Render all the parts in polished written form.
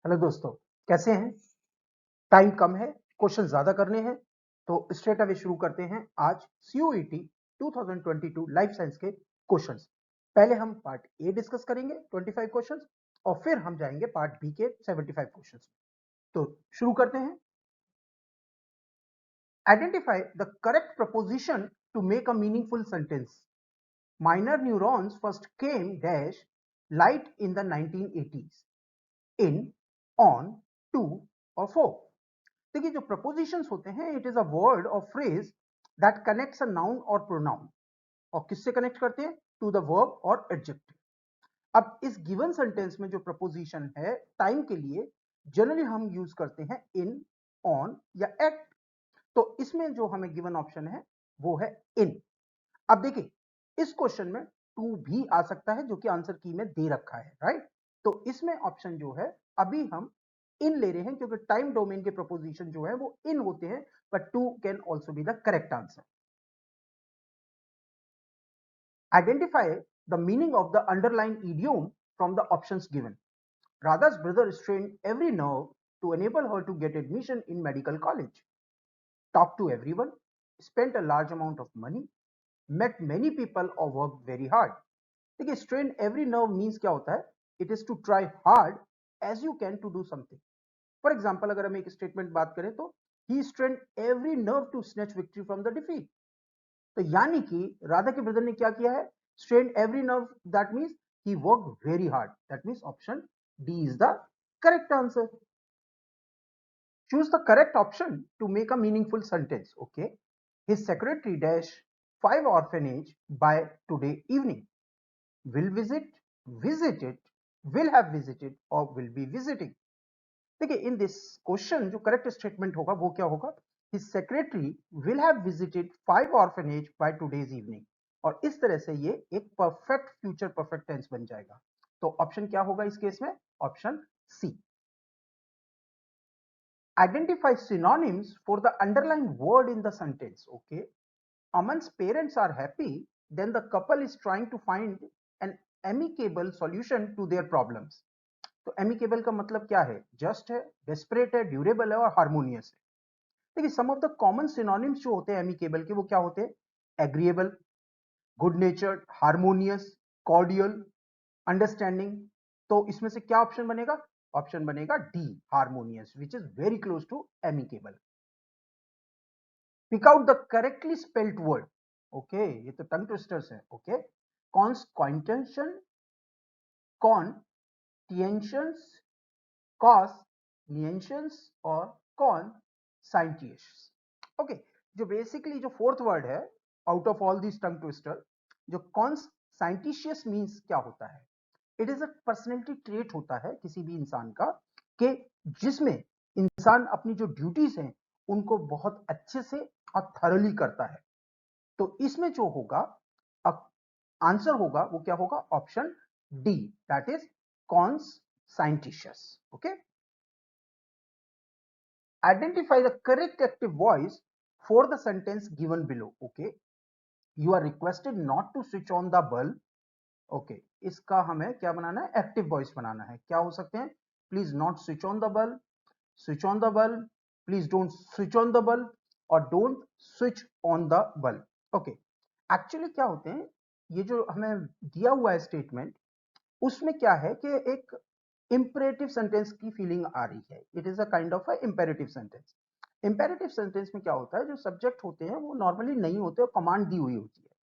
Hello दोस्तों, कैसे हैं? टाइम कम है, क्वेश्चन ज्यादा करने हैं, तो स्ट्रेट अवे शुरू करते हैं आज सीयूईटी 2022 लाइफ साइंस के क्वेश्चंस। पहले हम पार्ट ए डिस्कस करेंगे 25 क्वेश्चंस और फिर हम जाएंगे पार्ट बी के 75 क्वेश्चंस। तो शुरू करते हैं। Identify the correct preposition to make a meaningful sentence. Minor neurons first came dash light in the 1980s। In, on, to और फॉर। देखिए, जो प्रपोजिशंस होते हैं, इट इज अ वर्ड और phrase that connects a noun और pronoun. और किससे connect करते हैं? टू द वर्ब और एडजेक्टिव। अब इस गिवन सेंटेंस में जो प्रपोजिशन है, टाइम के लिए जनरली हम यूज करते हैं इन, ऑन या एट। तो इसमें जो हमें गिवन ऑप्शन है वो है इन। अब देखिए, इस क्वेश्चन में टू भी आ सकता है जो कि आंसर की में दे रखा है, राइट? तो इसमें ऑप्शन जो है, अभी हम इन ले रहे हैं क्योंकि टाइम डोमेन के प्रपोजिशन जो है वो इन होते हैं, but to can also be the correct answer. Identify the meaning of the underline idiom from the options given. Radha's brother strained every nerve to enable her to get admission in medical college. Talked to everyone, spent a large amount of money, met many people or worked very hard. देखिए, strain every nerve means क्या होता है? It is to try hard as you can to do something. For example, अगर हम एक statement बात करें तो he strain every nerve to snatch victory from the defeat. तो यानी कि राधा के ब्रदर ने क्या किया है? Strain every nerve, that means he work very hard. That means option D is the correct answer. Choose the correct option to make a meaningful sentence. Okay, his secretary dash 5 orphanage by today evening. Will visit, visited, will have visited or will be visiting. देखिए, in this question जो correct statement होगा वो क्या होगा? His secretary will have visited 5 orphanage by today's evening. और इस तरह से ये एक परफेक्ट फ्यूचर परफेक्ट टेंस बन जाएगा। तो ऑप्शन क्या होगा इस केस में? Option C. Identify synonyms for the underline word in the sentence. Okay, Aman's parents are happy, then the couple is trying to find an amicable solution to their problems. तो amicable का मतलब क्या है? Just है, desperate है, durable है और harmonious है। देखिए, some of the common synonyms जो होते हैं amicable के, वो क्या होते हैं? Agreeable, good natured, harmonious, cordial, understanding. तो इसमें से क्या ऑप्शन बनेगा? ऑप्शन बनेगा D, harmonious, which is very close to amicable। Pick out the correctly spelled word. Okay, ये तो टंग ट्विस्टर्स है। Okay, constitution, contentions, conscientious और कॉन साइंटियस। ओके, जो बेसिकली जो फोर्थ वर्ड है out of all this tongue twister, जो cone साइंटिशियस means क्या होता है? It is a personality trait होता है किसी भी इंसान का, कि जिसमें इंसान अपनी जो ड्यूटीज हैं उनको बहुत अच्छे से और थरली करता है। तो इसमें जो होगा, आंसर होगा वो क्या होगा? Option D, that is conscientious. Okay, identify the correct active voice for the sentence given below. Okay, you are requested not to switch on the bulb. Okay, इसका हमें क्या बनाना है? एक्टिव वॉइस बनाना है। क्या हो सकते हैं? Please not switch on the bulb, switch on the bulb, please don't switch on the bulb और don't switch on the bulb. Okay, actually क्या होते हैं, ये जो हमें दिया हुआ है स्टेटमेंट, उसमें क्या है कि एक इंपेरेटिव सेंटेंस की फीलिंग आ रही है। It is a kind of a imperative sentence. Imperative sentence में क्या होता है, जो सब्जेक्ट होते हैं वो नॉर्मली नहीं होते और कमांड दी हुई होती है।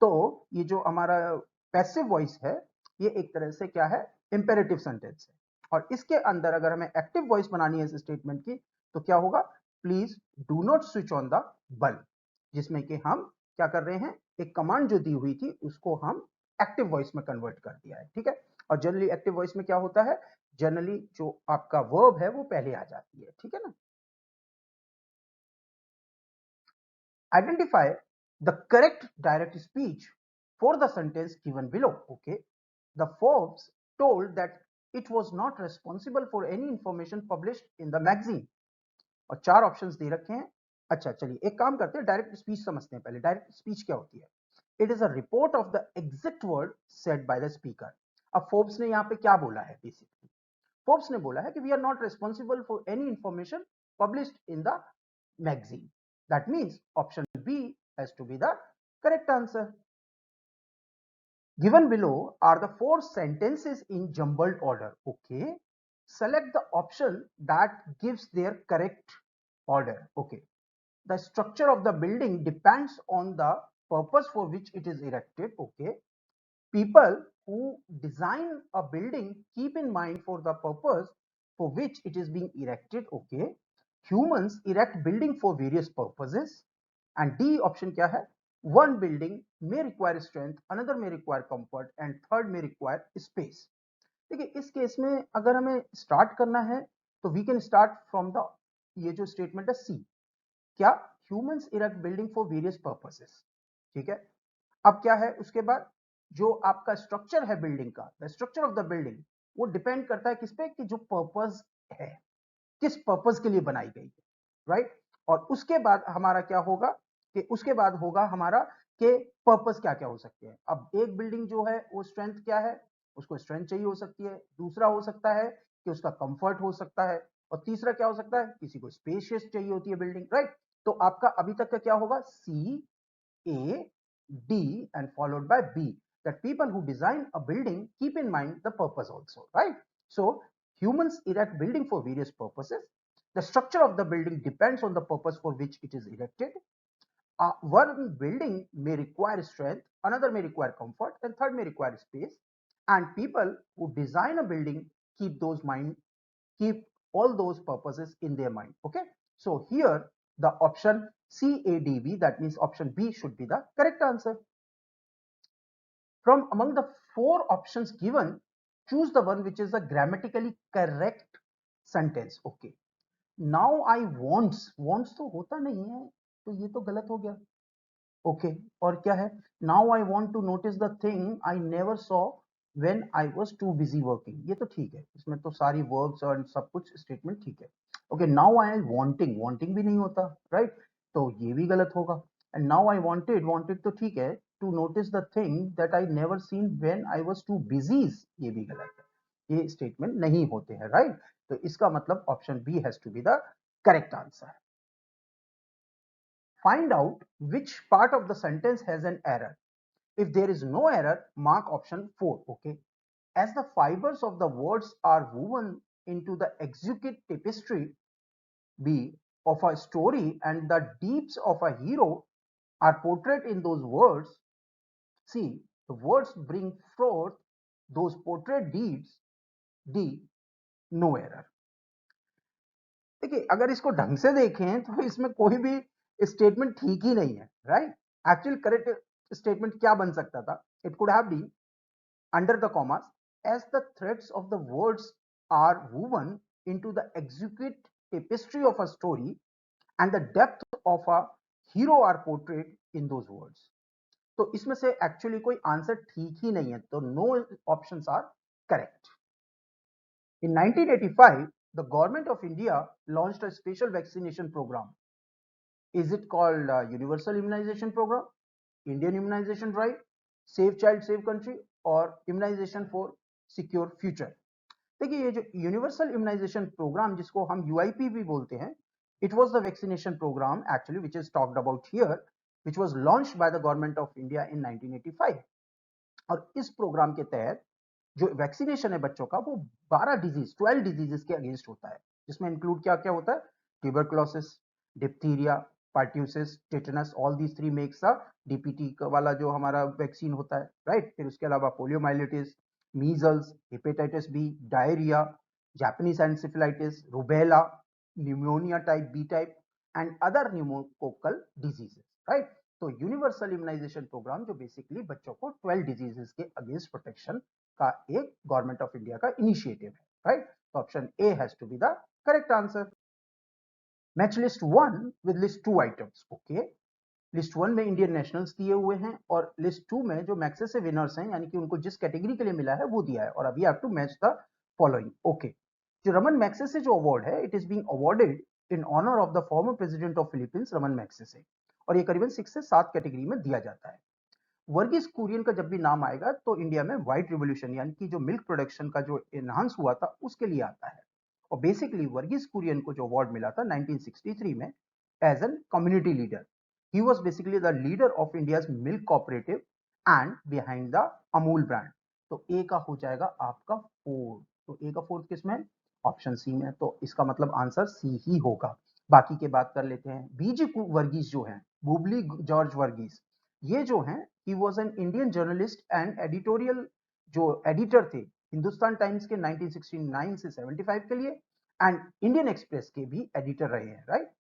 तो ये जो हमारा पैसिव वॉइस है, ये एक तरह से क्या है? इंपेरेटिव सेंटेंस है। और इसके अंदर अगर हमें एक्टिव वॉइस बनानी है इस स्टेटमेंट की, तो क्या होगा? Please do not switch on the bulb, जिसमें कि हम क्या कर रहे हैं? एक कमांड जो दी हुई थी उसको हम एक्टिव वॉइस में कन्वर्ट कर दिया है। ठीक है, और जनरली एक्टिव वॉइस में क्या होता है? जनरली जो आपका वर्ब है वो पहले आ जाती है। ठीक है ना? Identify the correct direct speech for the sentence given below. Okay, the Forbes told that it was not responsible for any information published in the magazine. और चार ऑप्शंस दे रखे हैं। अच्छा, चलिए एक काम करते हैं, डायरेक्ट स्पीच समझते हैं पहले। डायरेक्ट स्पीच क्या होती है? It is a report of the exact word said by the speaker. अब फोर्ब्स ने यहाँ पे क्या बोला है? बेसिकली फोर्ब्स ने बोला है कि we are not responsible for any information published in the magazine. That means option B has to be the correct answer. Given below are the four sentences in jumbled order. Okay. Select the option that gives their correct order. Okay. The structure of the building depends on the purpose for which it is erected. Okay. People who design a building keep in mind for the purpose for which it is being erected. Okay. Humans erect building for various purposes. And D option क्या है? One building may require strength, another may require comfort, and third may require space. देखिए इस case में अगर हमें start करना है तो we can start from the ये जो स्टेटमेंट है सी. क्या? Humans erect building for various purposes. ठीक है. अब क्या है उसके बाद जो आपका स्ट्रक्चर है बिल्डिंग का, the structure of the building, वो डिपेंड करता है किस पे कि जो पर्पस है, किस पर्पस के लिए बनाई गई है. राइट. और उसके बाद हमारा क्या होगा कि उसके बाद होगा हमारा कि पर्पस क्या क्या हो सकते हैं. अब एक बिल्डिंग जो है वो स्ट्रेंथ क्या है, उसको स्ट्रेंथ चाहिए हो सकती है. दूसरा हो सकता है कि उसका कंफर्ट हो सकता है. और तीसरा क्या हो सकता है, किसी को स्पेशियस चाहिए होती है बिल्डिंग. राइट. तो आपका अभी तक का क्या होगा, सी, A, D, and followed by B. That people who design a building keep in mind the purpose also, right? So humans erect building for various purposes. The structure of the building depends on the purpose for which it is erected. One building may require strength, another may require comfort, and third may require space. And people who design a building keep all those purposes in their mind. Okay. So here the option CADB, that means option B, should be the correct answer. From among the four options given, choose the one which is the grammatically correct sentence. Okay. Now I wants तो होता नहीं है, तो ये तो गलत हो गया. ओके. और क्या है, now I want to notice the thing I never saw when I was too busy working. ये तो ठीक है, इसमें तो सारी वर्ब्स और सब कुछ स्टेटमेंट ठीक है. ओके. नाउ आई वांटिंग भी नहीं होता. राइट. तो ये भी गलत होगा. एंड नाउ आई वांटेड तो ठीक है. To notice the thing that I never seen when I was too busy, ये भी गलत है. ये स्टेटमेंट नहीं होते हैं. राइट. तो इसका मतलब option B has to be the correct answer. Find out which part of the sentence has an error. If there is no error, mark option 4. Okay. As the fibers of the words are woven into the exquisite tapestry B of a story and the deeps of a hero are portrayed in those words, see, the words bring forth those portrayed deeds. D. No error. देखिए अगर इसको ढंग से देखें तो इसमें कोई भी स्टेटमेंट ठीक ही नहीं है. राइट. एक्चुअल करेक्ट स्टेटमेंट क्या बन सकता था, it could have been under the commas, as the threads of the words are woven into the exquisite tapestry of a story and the depth of a hero are portrayed in those words. तो इसमें से actually कोई answer ठीक ही नहीं है, तो no options are correct. In 1985, the government of India launched a special vaccination program. Is it called Universal Immunization Program, Indian Immunization Drive, Save Child Save Country और Immunization for Secure Future? देखिए ये जो universal immunisation programme जिसको हम UIP भी बोलते हैं, it was the vaccination programme actually which is talked about here, which was launched by the government of India in 1985. और इस प्रोग्राम के तहत जो वैक्सीनेशन है बच्चों का वो 12 डिजीजेस के अगेंस्ट होता है, जिसमें इंक्लूड क्या क्या होता है, tuberculosis, diphtheria, pertussis, tetanus, all these three makes a DPT वाला जो हमारा वैक्सीन होता है. राइट. फिर उसके अलावा poliomyelitis, measles, hepatitis B, diarrhoea, Japanese encephalitis, rubella, pneumonia type B type and other pneumococcal diseases. Right. तो यूनिवर्सल इम्यूनाइजेशन प्रोग्राम जो बेसिकली बच्चों को 12 डिजीजेस के अगेंस्ट प्रोटेक्शन का एक गवर्नमेंट ऑफ इंडिया का इनिशिएटिव है. राइट. तो option A has to be the correct answer. Match list 1 with list 2 items. Okay. List 1 में इंडियन नेशनल्स दिए हुए हैं और लिस्ट 2 में जो मैक्सेस से विनर्स हैं, यानी कि उनको जिस कैटेगरी के लिए मिला है वो दिया है, और अभी have to match the following. Okay. जो रमन मैक्सेसे जो अवार्ड है, it is being awarded in honour of the former president of Philippines Ramon Magsaysay, और ये करीबन 6 से 7 कैटेगरी में दिया जाता है. वर्गीस कुरियन का जब भी नाम आएगा तो इंडिया में व्हाइट रिवॉल्यूशन यानी कि जो मिल्क प्रोडक्शन का जो एनहांस हुआ था उसके लिए आता है। और बेसिकली वर्गीस कुरियन को जो अवार्ड मिला था 1963 में as an community leader. He was basically the leader of India's milk cooperative and behind the Amul brand. तो ए का हो जाएगा आपका फोर्थ। तो ए का फोर्थ किसमें? ऑप्शन सी में। तो इसका मतलब आंसर सी ही होगा। बाकी के बात कर लेते हैं। बीजी वर्गीस जो है, बुबली जॉर्ज वर्गीस, ये जो हैं he was an Indian journalist and editorial जो एडिटर थे हिंदुस्तान टाइम्स के 1969 से 75 के लिए, एंड इंडियन एक्सप्रेस के भी एडिटर रहे हैं, right.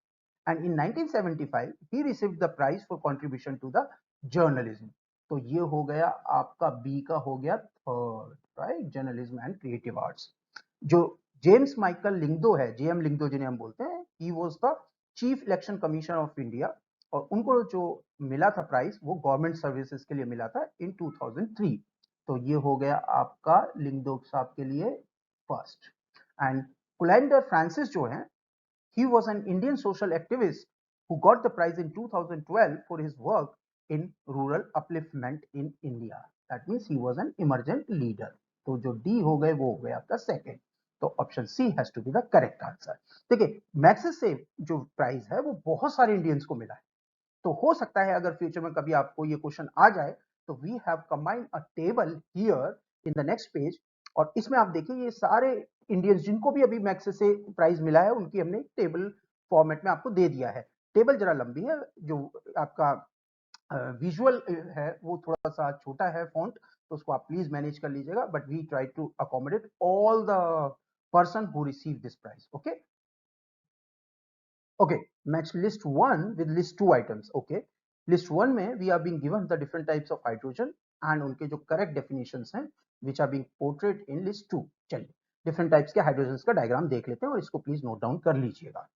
And in 1975 he received the prize for contribution to the journalism. तो ये हो गया आपका बी का हो गया third, right, journalism and creative arts. जो जेम्स माइकल लिंगदो है, जेएम लिंगदो जिन्हें हम बोलते हैं, he was the chief election commissioner of India, और उनको जो मिला था प्राइज वो गवर्नमेंट सर्विसेज के लिए मिला था इन 2003। तो ये हो गया आपका लिंगदो साहब के लिए फर्स्ट। एंड कुलैंडर फ्रांसिस जो है, he was an Indian social activist who got the prize in 2012 for his work in rural upliftment in India. That means he was an emergent leader. तो जो डी हो गए वो हो गया आपका सेकेंड। तो option C has to be the correct answer. देखिए, मैक्सिस से जो प्राइज है वो बहुत सारे इंडियंस को मिला है। तो हो सकता है अगर फ्यूचर में कभी आपको ये क्वेश्चन आ जाए तो we have combined a table here in the next page, और इसमें आप देखिए ये सारे इंडियंस जिनको भी अभी मैक्स से प्राइज मिला है उनकी हमने टेबल फॉर्मेट में आपको दे दिया है। टेबल जरा लंबी है, जो आपका विजुअल है वो थोड़ा सा छोटा है फॉन्ट, तो उसको आप प्लीज मैनेज कर लीजिएगा, but we try to accommodate all the person who receive this prize. Okay, okay, match list 1 with list 2 items. Okay, list 1 में we are being given the different types of hydrogen and उनके जो correct definitions हैं which are being portrayed in list 2. चलिए different types के hydrogens का diagram देख लेते हैं और इसको please note down कर लीजिएगा।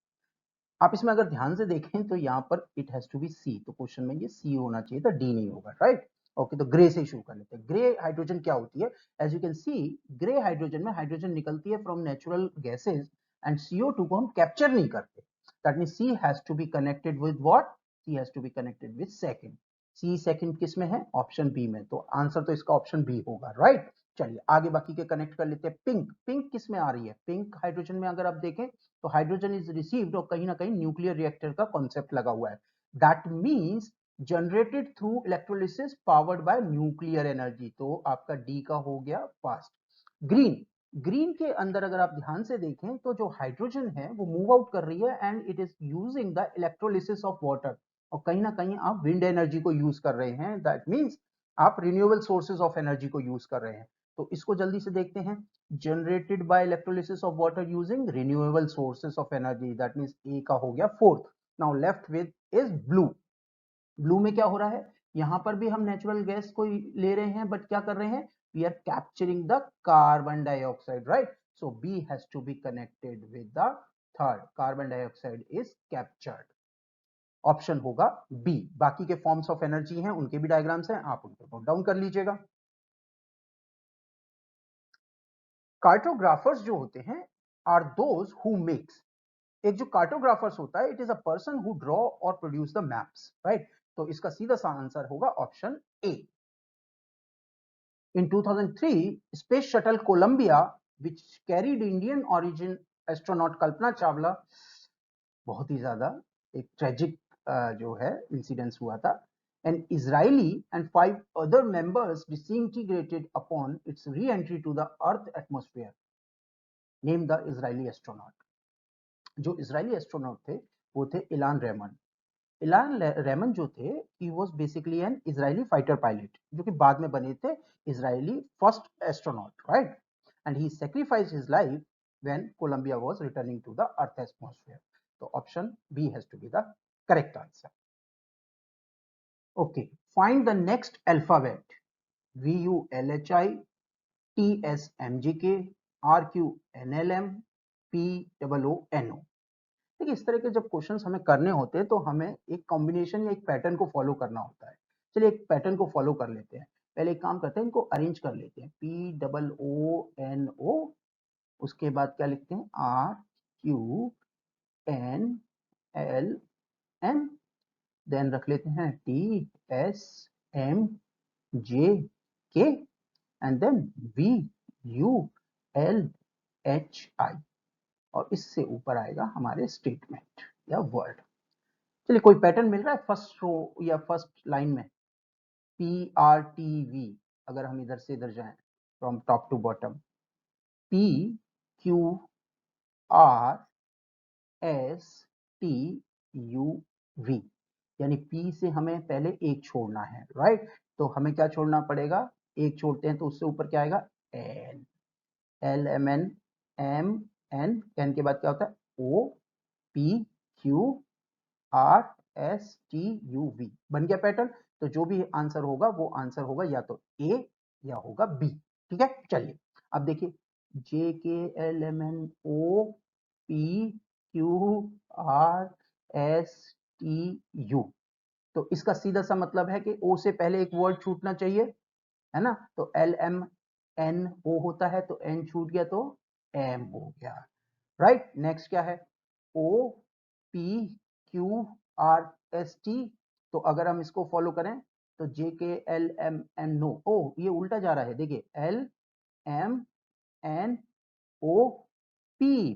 आप इसमें अगर ध्यान से देखें तो यहाँ पर it has to be C, तो क्वेश्चन में ये C होना चाहिए था, D नहीं होगा, राइट। ओके, तो ग्रे से शुरू कर लेते हैं। ग्रे हाइड्रोजन क्या होती है? As you can see, grey hydrogen में हाइड्रोजन निकलती है from natural gases and CO2 को हम कैप्चर नहीं करते। That mean C has to be connected with what? C has to be connected with second. C second किस में है? ऑप्शन बी में। तो आंसर तो इसका ऑप्शन बी होगा, राइट। चलिए आगे बाकी के कनेक्ट कर लेते हैं। पिंक, पिंक किस में आ रही है? पिंक हाइड्रोजन में अगर आप देखें तो हाइड्रोजन इज रिसीव्ड और कहीं ना कहीं न्यूक्लियर रिएक्टर का कॉन्सेप्ट लगा हुआ है। That means generated through electrolysis powered by nuclear energy. तो आपका डी का हो गया फर्स्ट। ग्रीन, ग्रीन के अंदर अगर आप ध्यान से देखें तो जो हाइड्रोजन है वो मूव आउट कर रही है and it is using the electrolysis of water, और कहीं ना कहीं आप विंड एनर्जी को यूज कर रहे हैं। दैट मींस आप रिन्यूएबल सोर्सेज ऑफ एनर्जी को यूज कर रहे हैं। तो इसको जल्दी से देखते हैं। Generated by electrolysis of water using renewable sources of energy, that means A का हो गया fourth. Now left with is blue. Blue में क्या हो रहा है? यहां पर भी हम नेचुरल गैस को ले रहे हैं, बट क्या कर रहे हैं? We are capturing the carbon dioxide, right. So B has to be connected with the third, carbon dioxide is captured. Option होगा बी। बाकी के फॉर्म्स ऑफ एनर्जी हैं उनके भी डायग्राम्स हैं, आप उनको नोट डाउन कर लीजिएगा। कार्टोग्राफर्स जो होते हैं आर दोज हु मेक्स, एक जो कार्टोग्राफर्स होता है it is a person who draw और प्रोड्यूस द मैप्स, राइट। तो इसका सीधा सा आंसर होगा option A. In 2003, space shuttle Columbia, which carried Indian origin astronaut Kalpana Chawla, बहुत ही ज्यादा एक ट्रेजिक जो है इंसिडेंस हुआ था, and Israeli and 5 other members disintegrated upon its re-entry to the Earth atmosphere. Named the Israeli astronaut. जो Israeli astronaut थे वो थे इलान रेमन। इलान रेमन जो थे ही was basically an Israeli fighter pilot, जो कि बाद में बने थे Israeli first astronaut, right. And he sacrificed his life when Columbia was returning to the earth atmosphere. तो option B has to be the correct answer. Okay, find the next alphabet. VULHI, TSMGK, RQNLM, POONO। देखिए, इस तरह के जब questions हमें करने होते हैं तो हमें एक कॉम्बिनेशन या एक पैटर्न को फॉलो करना होता है। चलिए एक पैटर्न को फॉलो कर लेते हैं। पहले एक काम करते हैं, इनको अरेंज कर लेते हैं। POONO, उसके बाद क्या लिखते हैं? RQNLM, देन रख लेते हैं TSMGK, J K and then V U L H I और इससे ऊपर आएगा हमारे स्टेटमेंट या वर्ड। चलिए कोई पैटर्न मिल रहा है फर्स्ट रो या फर्स्ट लाइन में? PRTV, अगर हम इधर से इधर जाएं from top to bottom, PQRSTUV, यानी P से हमें पहले एक छोड़ना है, राइट? तो हमें क्या छोड़ना पड़ेगा? एक छोड़ते हैं तो उससे ऊपर क्या आएगा? N, LMN MN, N के बाद क्या होता है? OPQRSTUV, बन गया पैटर्न। तो जो भी आंसर होगा वो आंसर होगा या तो A या होगा B। ठीक है, चलिए अब देखिए JKLMNOPQRSTU, तो इसका सीधा सा मतलब है कि O से पहले एक वर्ड छूटना चाहिए, है ना? तो LMNO होता है तो N छूट गया तो M हो गया, राइट? नेक्स्ट क्या है? OPQRST, तो अगर हम इसको फॉलो करें तो JKLMNO, ओ ये उल्टा जा रहा है, देखिए LMNOP,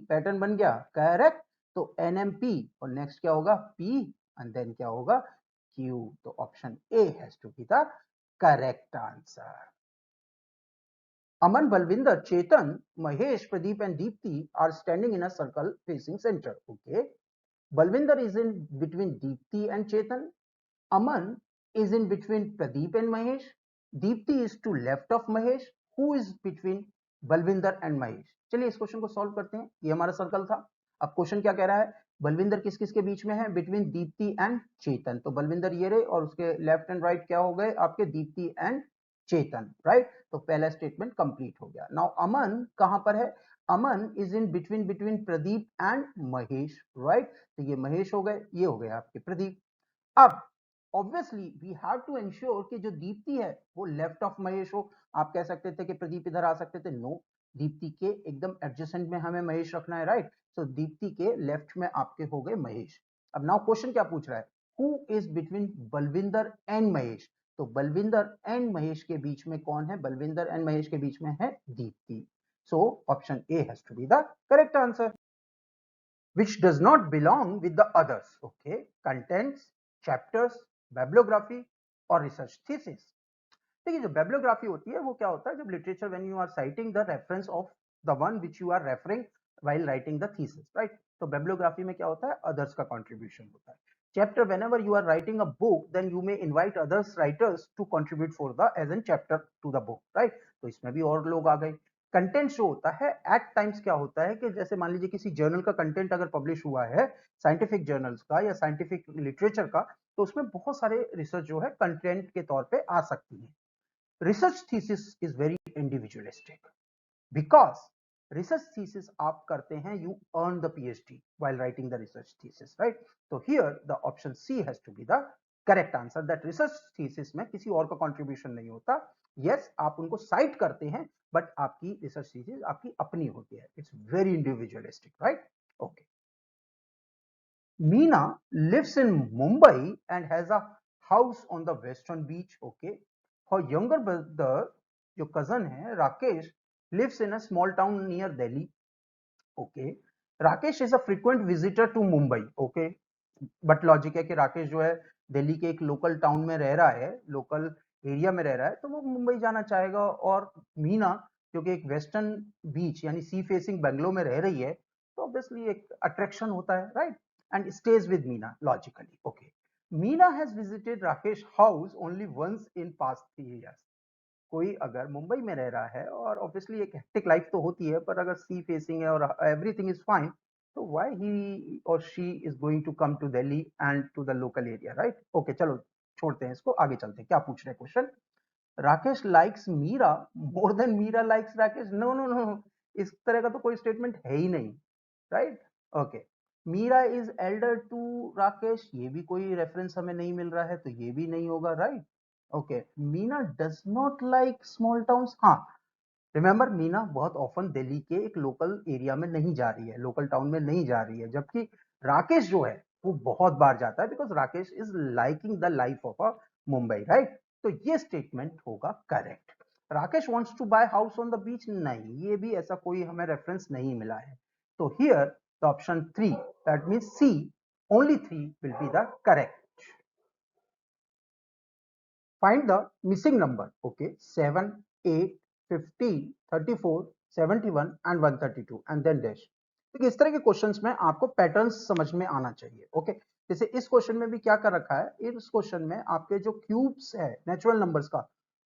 पैटर्न बन गया, करेक्ट? तो NMP और नेक्स्ट क्या होगा? P एंड देन क्या होगा? Q, तो option A has to be the correct answer. Aman, Balvinder, Chetan, Mahesh, Pradeep and Deepti are standing in a circle facing center. Okay. Balvinder is in between Deepti and Chetan. Aman is in between Pradeep and Mahesh. Deepti is to left of Mahesh. Who is between Balvinder and Mahesh? चलिए इस question को solve करते हैं। ये हमारा circle था। अब question क्या कह रहा है? बलविंदर किस किस के बीच में है? बिटवीन दीप्ति एंड चेतन। तो बलविंदर ये रहे और उसके लेफ्ट एंड राइट क्या हो गए आपके? Deepti and Chetan, right? तो पहला स्टेटमेंट कंप्लीट हो गया। नाउ अमन कहां पर है? Aman is in between Pradeep and Mahesh, right? तो ये महेश हो गए, ये हो गए आपके प्रदीप। अब obviously we have to ensure कि जो दीप्ति है वो लेफ्ट ऑफ महेश हो। आप कह सकते थे कि प्रदीप इधर आ सकते थे, नो, दीप्ति के एकदम एडजेसेंट में हमें महेश रखना है, राइट? तो दीप्ति के लेफ्ट में आपके हो गए महेश। अब नाउ क्वेश्चन क्या पूछ रहा है? Who is between Balvinder and Mahesh? तो बलविंदर एंड महेश के बीच में कौन है? बलविंदर एंड महेश के बीच में है Deepti. So option A has to be the correct answer. which does not belong with the others. Okay, contents, chapters, bibliography और research thesis. देखिए जो bibliography होती है वो क्या होता है? जब literature when you are citing the reference of the one which you are referring while writing the thesis, right? तो bibliography में क्या होता है? others का contribution होता है। Chapter, whenever you are writing a book, then you may invite others writers to contribute for the as in chapter to the book, right? तो इसमें भी और लोग आ गए। कंटेंट जो होता है एट टाइम्स क्या होता है कि जैसे मान लीजिए किसी जर्नल का कंटेंट अगर पब्लिश हुआ है, साइंटिफिक जर्नल्स का या साइंटिफिक लिटरेचर का, तो उसमें बहुत सारे रिसर्च जो है कंटेंट के तौर पे आ सकती है। Research thesis is very individualistic because research thesis आप करते हैं, you earn the PhD while writing the research thesis, right? So here the option C has to be the correct answer, that research thesis में किसी और का contribution नहीं होता। yes, आप उनको साइट करते हैं बट आपकी रिसर्च थीसिस आपकी अपनी होती है। It's very individualistic, right? Okay. Meena lives in Mumbai and has a house on the western beach. Okay. Her younger brother, जो cousin है Rakesh, lives in a small town near Delhi. Okay. Rakesh is a frequent visitor to Mumbai. Okay. But logic है कि राकेश जो है दिल्ली के एक local town में रह रहा है, लोकल एरिया में रह रहा है, तो वो मुंबई जाना चाहेगा। और मीना जो कि एक वेस्टर्न बीच यानी सी फेसिंग बेंगलोर में रह रही है, तो ऑब्वियसली एक अट्रैक्शन होता है, right? And stage with Meena logically. Okay. Meena has visited Rakesh house only once in past 3 years. कोई अगर मुंबई में रह रहा है और ऑब्वियसली एक हेक्टिक लाइफ तो होती है, पर अगर सी फेसिंग है और एवरीथिंग इज फाइन, तो व्हाई ही और she is going to come to Delhi and to the local area, right? Okay, चलो छोड़ते हैं इसको, आगे चलते हैं। क्या पूछ रहे हैं question? Rakesh likes Meera more than Meera likes Rakesh. No no no, इस तरह का तो कोई स्टेटमेंट है ही नहीं, right? Okay. Meera is elder to Rakesh, ये भी कोई रेफरेंस हमें नहीं मिल रहा है, तो ये भी नहीं होगा, right? Okay. Meena does not like small towns. हाँ, रिमेंबर मीना बहुत ऑफन दिल्ली के एक लोकल एरिया में नहीं जा रही है, लोकल टाउन में नहीं जा रही है, जबकि राकेश जो है वो बहुत बार जाता है because Rakesh is liking the life of a Mumbai, right? तो ये स्टेटमेंट होगा correct. Rakesh wants to buy house on the beach, नहीं, ये भी ऐसा कोई हमें रेफरेंस नहीं मिला है। तो here the option 3, that means C, only 3 will be the correct. Find the missing number. Okay, 7, 8, 15, 34, 71 and 132 and then dash. देखिए इस तरह के क्वेश्चंस में आपको पैटर्न्स समझ में आना चाहिए। ओके, जैसे इस क्वेश्चन में भी क्या कर रखा है, इस क्वेश्चन में आपके जो क्यूब्स है नेचुरल नंबर्स का,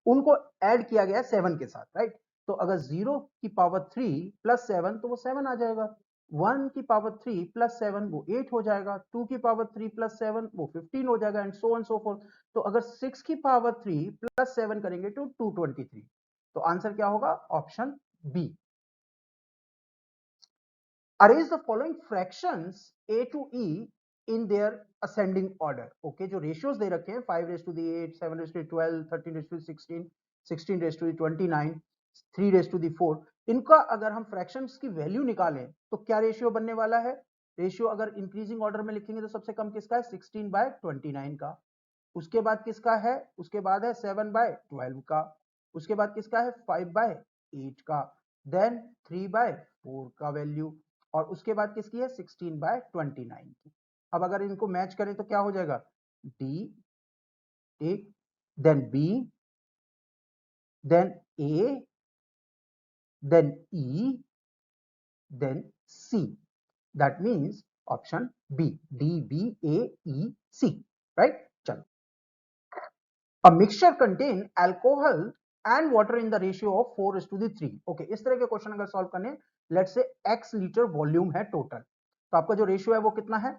उनको ऐड किया गया है 7 के साथ, राइट। तो अगर 0 की पावर 3 प्लस 7 तो वो 7 आ जाएगा, 1 की पावर 3 प्लस 7 वो 8 हो जाएगा, 2 की पावर 3 प्लस 7 वो 15 हो जाएगा, and so on so fourth. तो अगर 6 की पावर 3 प्लस 7 करेंगे तो 223। तो आंसर क्या होगा, option B. Arrange the following fractions a to e in their ascending order. Okay, जो रेशियोज दे रखे हैं 5 raised to the 8, 7 raised to the 12, 13 raised to the 16, 16 raised to the 29, 3 raised to the 4, इनका अगर हम fractions की value निकालें तो क्या रेशियो बनने वाला है। रेशियो अगर इंक्रीजिंग ऑर्डर में लिखेंगे तो सबसे कम किसका है, 16/29 का। उसके बाद किसका है, उसके बाद है 7/12 का। उसके बाद किसका है 5/8 का। देन 3/4 का वैल्यू। और उसके बाद किसकी है 16/29 की। अब अगर इनको मैच करें तो क्या हो जाएगा, डी, ठीक, then B, then A, then E, then C. That means option B, D B A E C, right. चलो, a mixture contain alcohol and water in the ratio of 4:3। Okay, इस तरह के क्वेश्चन अगर solve करने, let's say x litre volume है total, तो आपका जो रेशियो है वो कितना है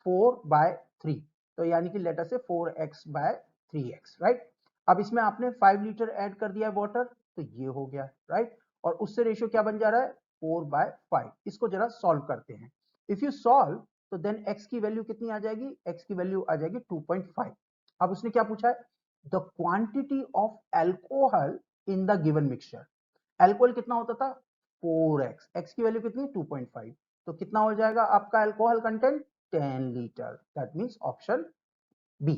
4/3, तो यानी कि लेटर से 4x/3x, राइट। अब इसमें आपने 5 लीटर ऐड कर दिया है वाटर, तो ये हो गया, राइट। और उससे रेशियो क्या बन जा रहा है 4/5। इसको जरा सॉल्व करते हैं। इफ यू सॉल्व तो देन x की वैल्यू कितनी आ जाएगी, x की वैल्यू आ जाएगी 2.5। अब उसने क्या पूछा है, the quantity of alcohol in the given mixture। Alcohol कितना होता था 4x, x की वैल्यू कितनी 2.5, तो कितना हो जाएगा आपका alcohol content 10 litre. That means option B.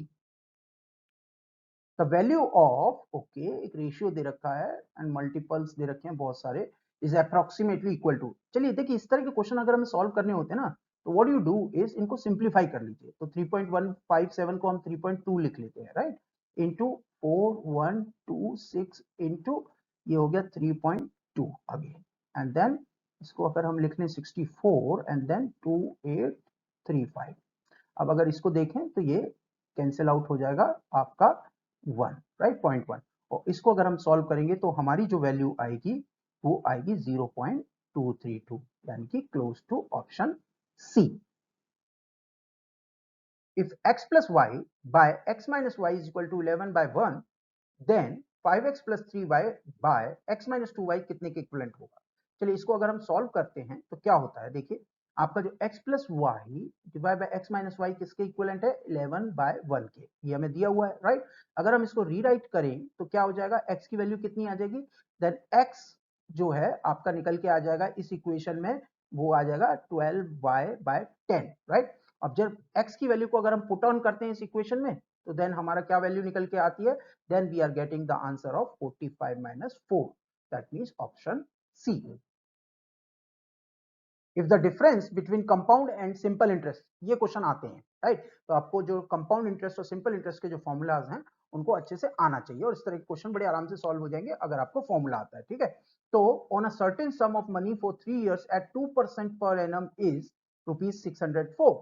The value of, okay, एक रेशियो दे रखा है एंड मल्टीपल्स दे रखे हैं बहुत सारे, इज अप्रोक्सीमेटली इक्वल टू। चलिए देखिए इस तरह के क्वेश्चन अगर हमें सॉल्व करने होते हैं ना, तो व्हाट यू डू इज इनको सिंप्लीफाई कर लीजिए। तो 3.157 को हम 3.2 लिख लेते हैं, राइट, इंटू 4126 इंटू ये हो गया 3.2 अगेन, एंड देन इसको अगर हम लिख लें 64 एंड देन 2835। अब अगर इसको देखें तो ये कैंसिल आउट हो जाएगा आपका 1, राइट, 0.1। और इसको अगर हम सॉल्व करेंगे तो हमारी जो वैल्यू आएगी वो आएगी 0.232, यानी कि close to option C. If x plus y by x minus y is equal to 11/1, then 5x plus 3y by x minus 2y कितने के इक्विवेलेंट होगा। चलिए इसको अगर हम सॉल्व करते हैं तो क्या होता है, देखिए आपका जो x plus Y divide by x minus Y किसके इक्विवेलेंट है 11/1 के, ये हमें दिया हुआ है, राइट। अगर हम इसको रीराइट करें तो क्या हो जाएगा, x की वैल्यू कितनी आ जाएगी, देन x जो है आपका निकल के आ जाएगा इस इक्वेशन में, वो आ जाएगा 12y/10, राइट। अब जब x की वैल्यू को अगर हम पुट ऑन करते हैं इस इक्वेशन में, तो देन हमारा क्या वैल्यू निकल के आती है, then we are getting the answer of 45 minus 4, that means option C। if the difference between compound and simple interest, ये क्वेश्चन आते हैं, राइट। तो आपको जो कंपाउंड इंटरेस्ट और सिंपल इंटरेस्ट के जो फॉर्मूलाज हैं उनको अच्छे से आना चाहिए, और इस तरह के क्वेश्चन बड़े आराम से सॉल्व हो जाएंगे अगर आपको फॉर्मूला आता है, ठीक है। तो on a certain sum of money for 3 years at 2% per annum is ₹604,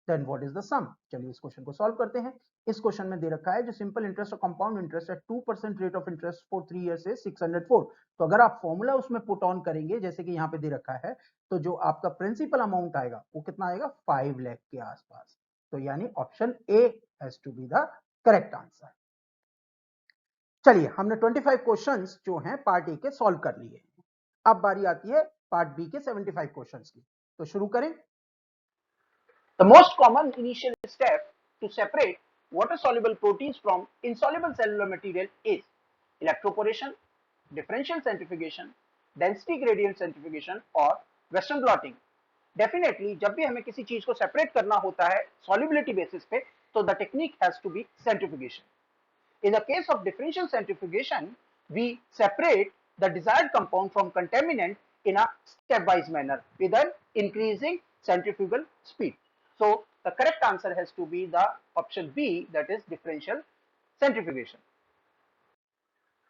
then what is the sum. चलिए इस क्वेश्चन को सॉल्व करते हैं। इस क्वेश्चन में दे रखा है जो सिंपल इंटरेस्ट और compound interest eight 2% rate of interest for 3 years से 604। तो अगर आप फॉर्मूला उसमें पुट ऑन करेंगे जैसे कि यहाँ पे दे रखा है, तो जो आपका प्रिंसिपल अमाउंट आएगा वो कितना आएगा 5 लाख के आसपास। तो यानी option A has to be the correct answer. चलिए हमने 25 क्वेश्चंस जो हैं पार्ट ए के सॉल्व कर लिए। अब बारी आती है पार्ट बी के 75 क्वेश्चंस की, तो शुरू करें। The most common initial step to separate water-soluble proteins from insoluble cellular material is electroporation, differential centrifugation, density gradient centrifugation और Western blotting। Definitely जब भी हमें किसी चीज को सेपरेट करना होता है solubility basis पे, तो the technique has to be centrifugation। In the case of differential centrifugation, we separate the desired compound from contaminant in a stepwise manner with an increasing centrifugal speed. So the correct answer has to be the option B, that is differential centrifugation.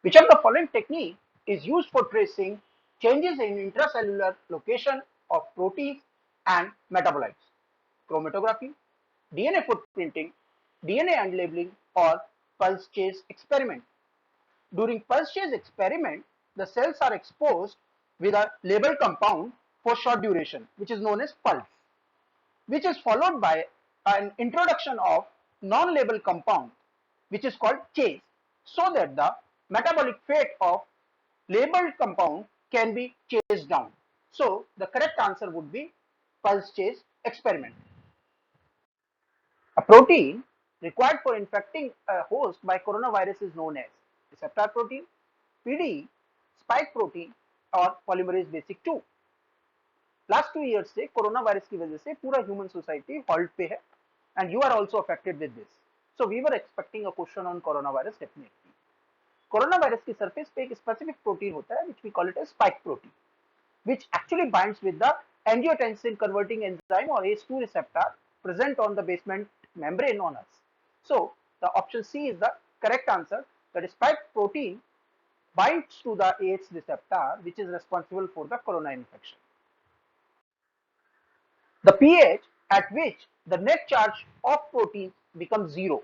Which of the following technique is used for tracing changes in intracellular location of proteins and metabolites? Chromatography, DNA footprinting, DNA unlabeling, or pulse chase experiment. During pulse chase experiment, the cells are exposed with a labeled compound for short duration, which is known as pulse, which is followed by an introduction of non-labeled compound, which is called chase, so that the metabolic fate of labeled compound can be chased down. So the correct answer would be pulse chase experiment. A protein required for infecting a host by coronavirus is known as receptor protein, PD, spike protein और polymerase basic 2. Last 2 years से corona virus की वजह से पूरा human society halt पे है and you are also affected with this. So we were expecting a question on coronavirus definitely. Coronavirus की surface पे एक specific protein होता है which we call it as spike protein, which actually binds with the angiotensin converting enzyme or ACE2 receptor present on the basement membrane on us. So the option C is the correct answer, that is spike protein binds to the ACE receptor which is responsible for the corona infection. The pH at which the net charge of proteins becomes 0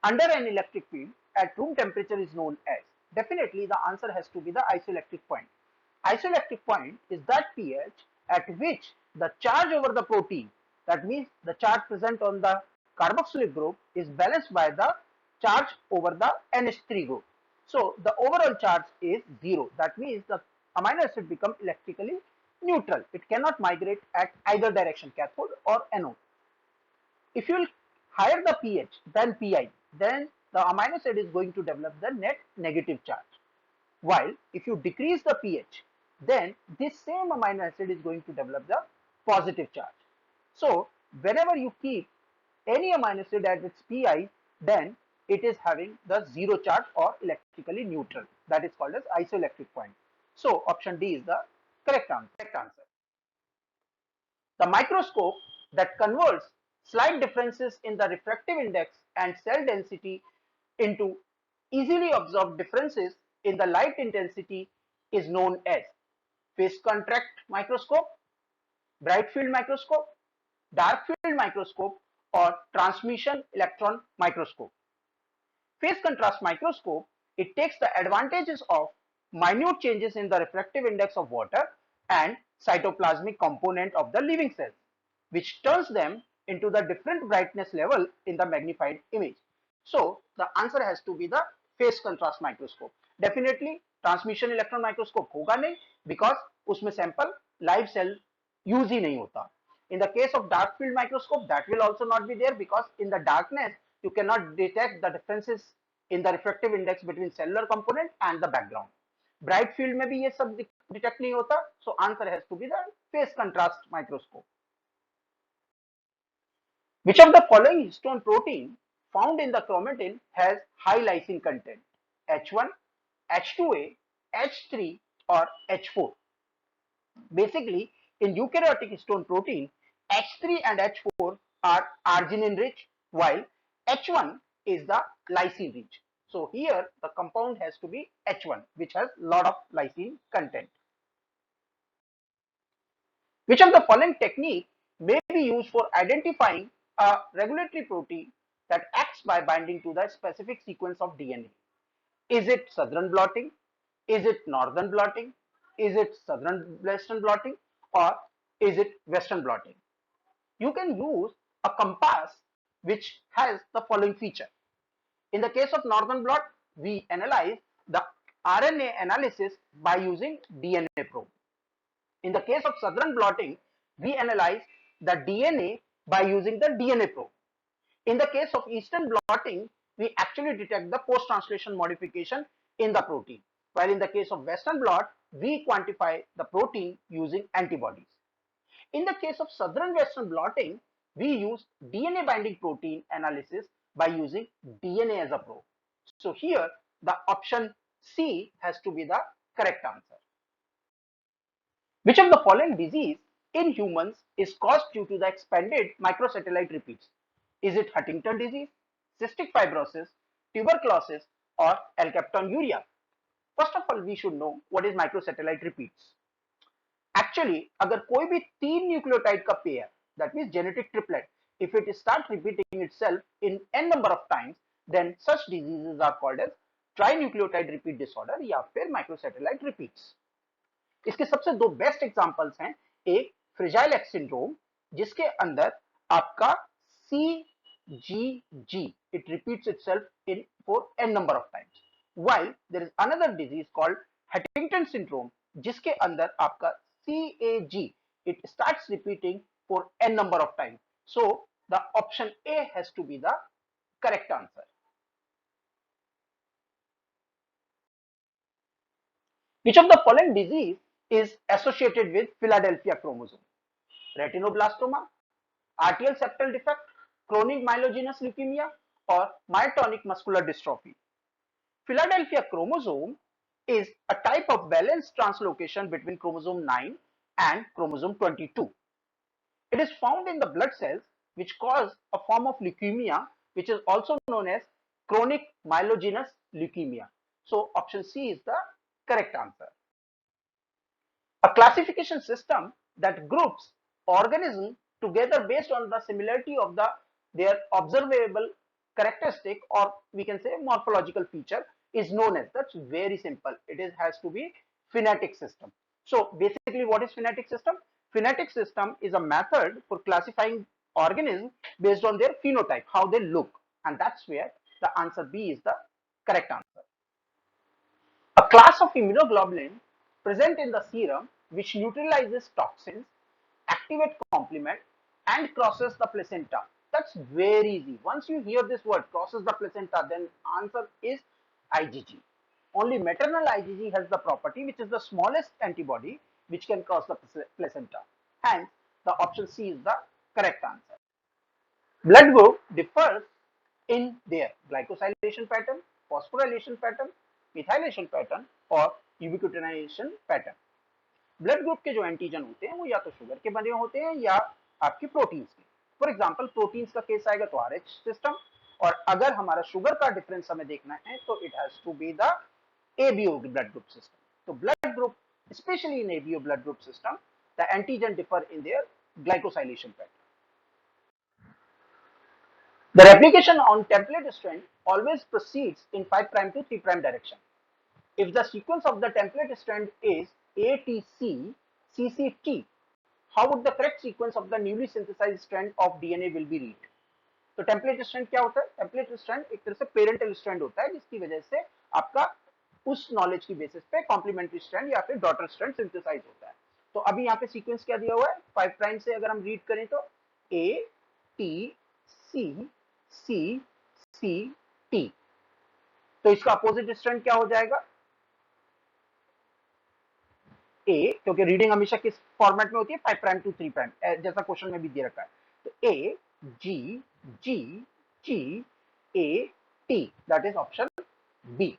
under an electric field at room temperature is known as. Definitely the answer has to be the isoelectric point. Isoelectric point is that pH at which the charge over the protein, that means the charge present on the carboxylic group, is balanced by the charge over the NH3 group. So the overall charge is 0. That means the amino acid become electrically neutral. It cannot migrate at either direction, cathode or anode. If you will higher the pH than Pi, then the amino acid is going to develop the net negative charge. While if you decrease the pH, then this same amino acid is going to develop the positive charge. So whenever you keep any amino acid at its Pi, then it is having the 0 charge or electrically neutral. That is called as isoelectric point. So option D is the correct answer. The microscope that converts slight differences in the refractive index and cell density into easily observed differences in the light intensity is known as phase contrast microscope, bright field microscope, dark field microscope, or transmission electron microscope. Phase contrast microscope, it takes the advantages of minute changes in the refractive index of water and cytoplasmic component of the living cells, which turns them into the different brightness level in the magnified image. So the answer has to be the phase contrast microscope. Definitely transmission electron microscope होगा नहीं, because उसमें sample live cell use ही नहीं होता. In the case of dark field microscope, that will also not be there, because in the darkness you cannot detect the differences in the refractive index between cellular component and the background. Bright field में भी ये सब detect नहीं होता, so answer has to be the phase contrast microscope. Which of the following histone protein found in the chromatin has high lysine content? H1, H2A, H3, or H4? Basically, in eukaryotic histone protein, H3 and H4 are arginine rich, while H1 is the lysine rich. So here the compound has to be H1, which has lot of lysine content. Which of the following technique may be used for identifying a regulatory protein that acts by binding to the specific sequence of DNA? Is it southern blotting? Is it northern blotting? Is it southern western blotting? Or is it western blotting? You can use a compass which has the following feature. In the case of northern blot, we analyze the RNA analysis by using DNA probe. In the case of southern blotting, we analyze the DNA by using the DNA probe. In the case of eastern blotting, we actually detect the post-translation modification in the protein. While in the case of western blot, we quantify the protein using antibodies. In the case of southern western blotting, we use DNA binding protein analysis by using DNA as a probe. So here the option C has to be the correct answer. Which of the following disease in humans is caused due to the expanded microsatellite repeats? Is it Huntington disease, cystic fibrosis, tuberculosis, or alkaptonuria? First of all, we should know what is microsatellite repeats. Actually, अगर कोई भी 3 nucleotide का pair, that means genetic triplet, if it starts repeating itself in n number of times, then such diseases are called as trinucleotide repeat disorder या फिर microsatellite repeats. इसके सबसे दो best examples हैं, एक फ्रेजाइल एक्स सिंड्रोम जिसके अंदर आपका CGG it repeats itself in for n number of times, while there is another disease called Huntington syndrome जिसके अंदर आपका CAG it starts repeating for n number of times. So the option A has to be the correct answer. Which of the following disease is associated with Philadelphia chromosome? Retinoblastoma, arterial septal defect, chronic myelogenous leukemia, or myotonic muscular dystrophy. Philadelphia chromosome is a type of valence translocation between chromosome 9 and chromosome 22. It is found in the blood cells which cause a form of leukemia which is also known as chronic myelogenous leukemia. So option C is the correct answer. A classification system that groups organisms together based on the similarity of their observable characteristic, or we can say morphological feature, is known as, that's very simple, has to be phenetic system. So basically what is phenetic system? Phenetic system is a method for classifying organisms based on their phenotype, how they look, and that's where the answer B is the correct answer. A class of immunoglobulin present in the serum which neutralizes toxins, activate complement, and crosses the placenta. That's very easy. Once you hear this word crosses the placenta, then answer is IgG. Only maternal IgG has the property which is the smallest antibody which can cross the placenta. Hence, the option C is the correct answer. Blood group differs in their glycosylation pattern, phosphorylation pattern, methylation pattern और ubiquitination pattern. Blood group के जो antigen होते हैं वो या तो sugar के बने होते हैं या आपकी प्रोटीन्स के. फॉर एग्जांपल प्रोटीन्स का केस आएगा तो RH सिस्टम, और अगर हमारा शुगर का डिफरेंस हमें देखना है तो it has to be the ABO blood group system. तो blood group specially in ABO blood group system the antigen differ in their glycosylation pattern. The replication on template strand always proceeds in 5' to 3' direction. If the sequence of the template strand is ATC CCT, how would the correct sequence of the newly synthesized strand of DNA will be read? तो template strand क्या होता है? Template strand एक तरह से parental strand होता है जिसकी वजह से आपका उस नॉलेज की बेसिस पे कॉम्प्लीमेंट्री स्ट्रैंड या फिर डॉटर स्ट्रैंड सिंथेसाइज होता है. तो अभी यहाँ पे सीक्वेंस क्या दिया हुआ है? 5' से अगर हम रीड करें तो ATC CCT, तो इसका अपोजिट स्ट्रैंड क्या हो जाएगा? A, क्योंकि रीडिंग हमेशा किस फॉर्मेट में होती है? 5' to 3' जैसा क्वेश्चन में भी दे रखा है. तो A G G G A T, that is option B.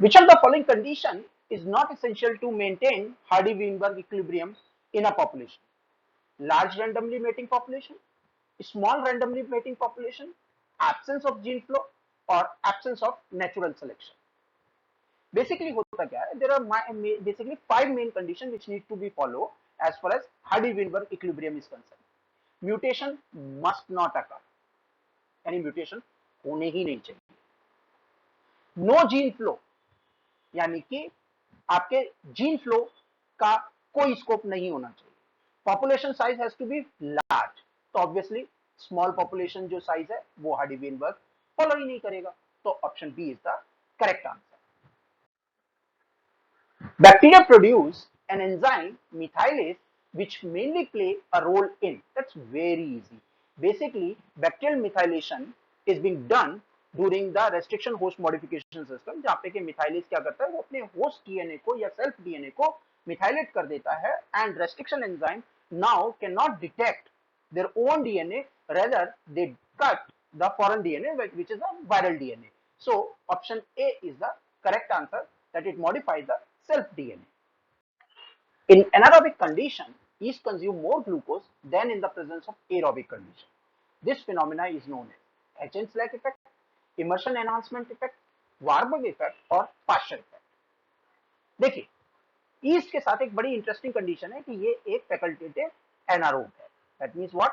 Which of the following condition is not essential to maintain Hardy-Weinberg equilibrium in a population? Large randomly mating population, small randomly mating population, absence of gene flow, or absence of natural selection. Basically होता क्या है? There are basically 5 main conditions which need to be followed as far as Hardy-Weinberg equilibrium is concerned. Mutation must not occur, यानी mutation होने ही नहीं चाहिए. No gene flow, यानी कि आपके जीन फ्लो का कोई स्कोप नहीं होना चाहिए. Population size has to be large, तो ऑब्वियसली स्मॉल पॉपुलेशन जो साइज है वो हार्डी-वेनबर्ग फॉलो ही नहीं करेगा. तो option B is the correct answer. Bacteria produce an enzyme methylase which mainly play a role in, that's very easy. Basically bacterial methylation is being done during the restriction host modification system, जहाँ पे कि methylase क्या करता है? वो अपने host DNA को या self DNA को methylate कर देता है, and restriction enzyme now cannot detect their own DNA, rather they cut the foreign DNA, which is a viral DNA. So option A is the correct answer, that it modifies the self DNA. In anaerobic condition, yeast consume more glucose than in the presence of aerobic condition. This phenomena is known as Hechins-Slack effect, immersion enhancement effect, Warburg effect और Pasteur effect. देखिए, east के साथ एक बड़ी interesting condition है कि ये एक फैकल्टेटिव एनारोब है. दैट मींस व्हाट,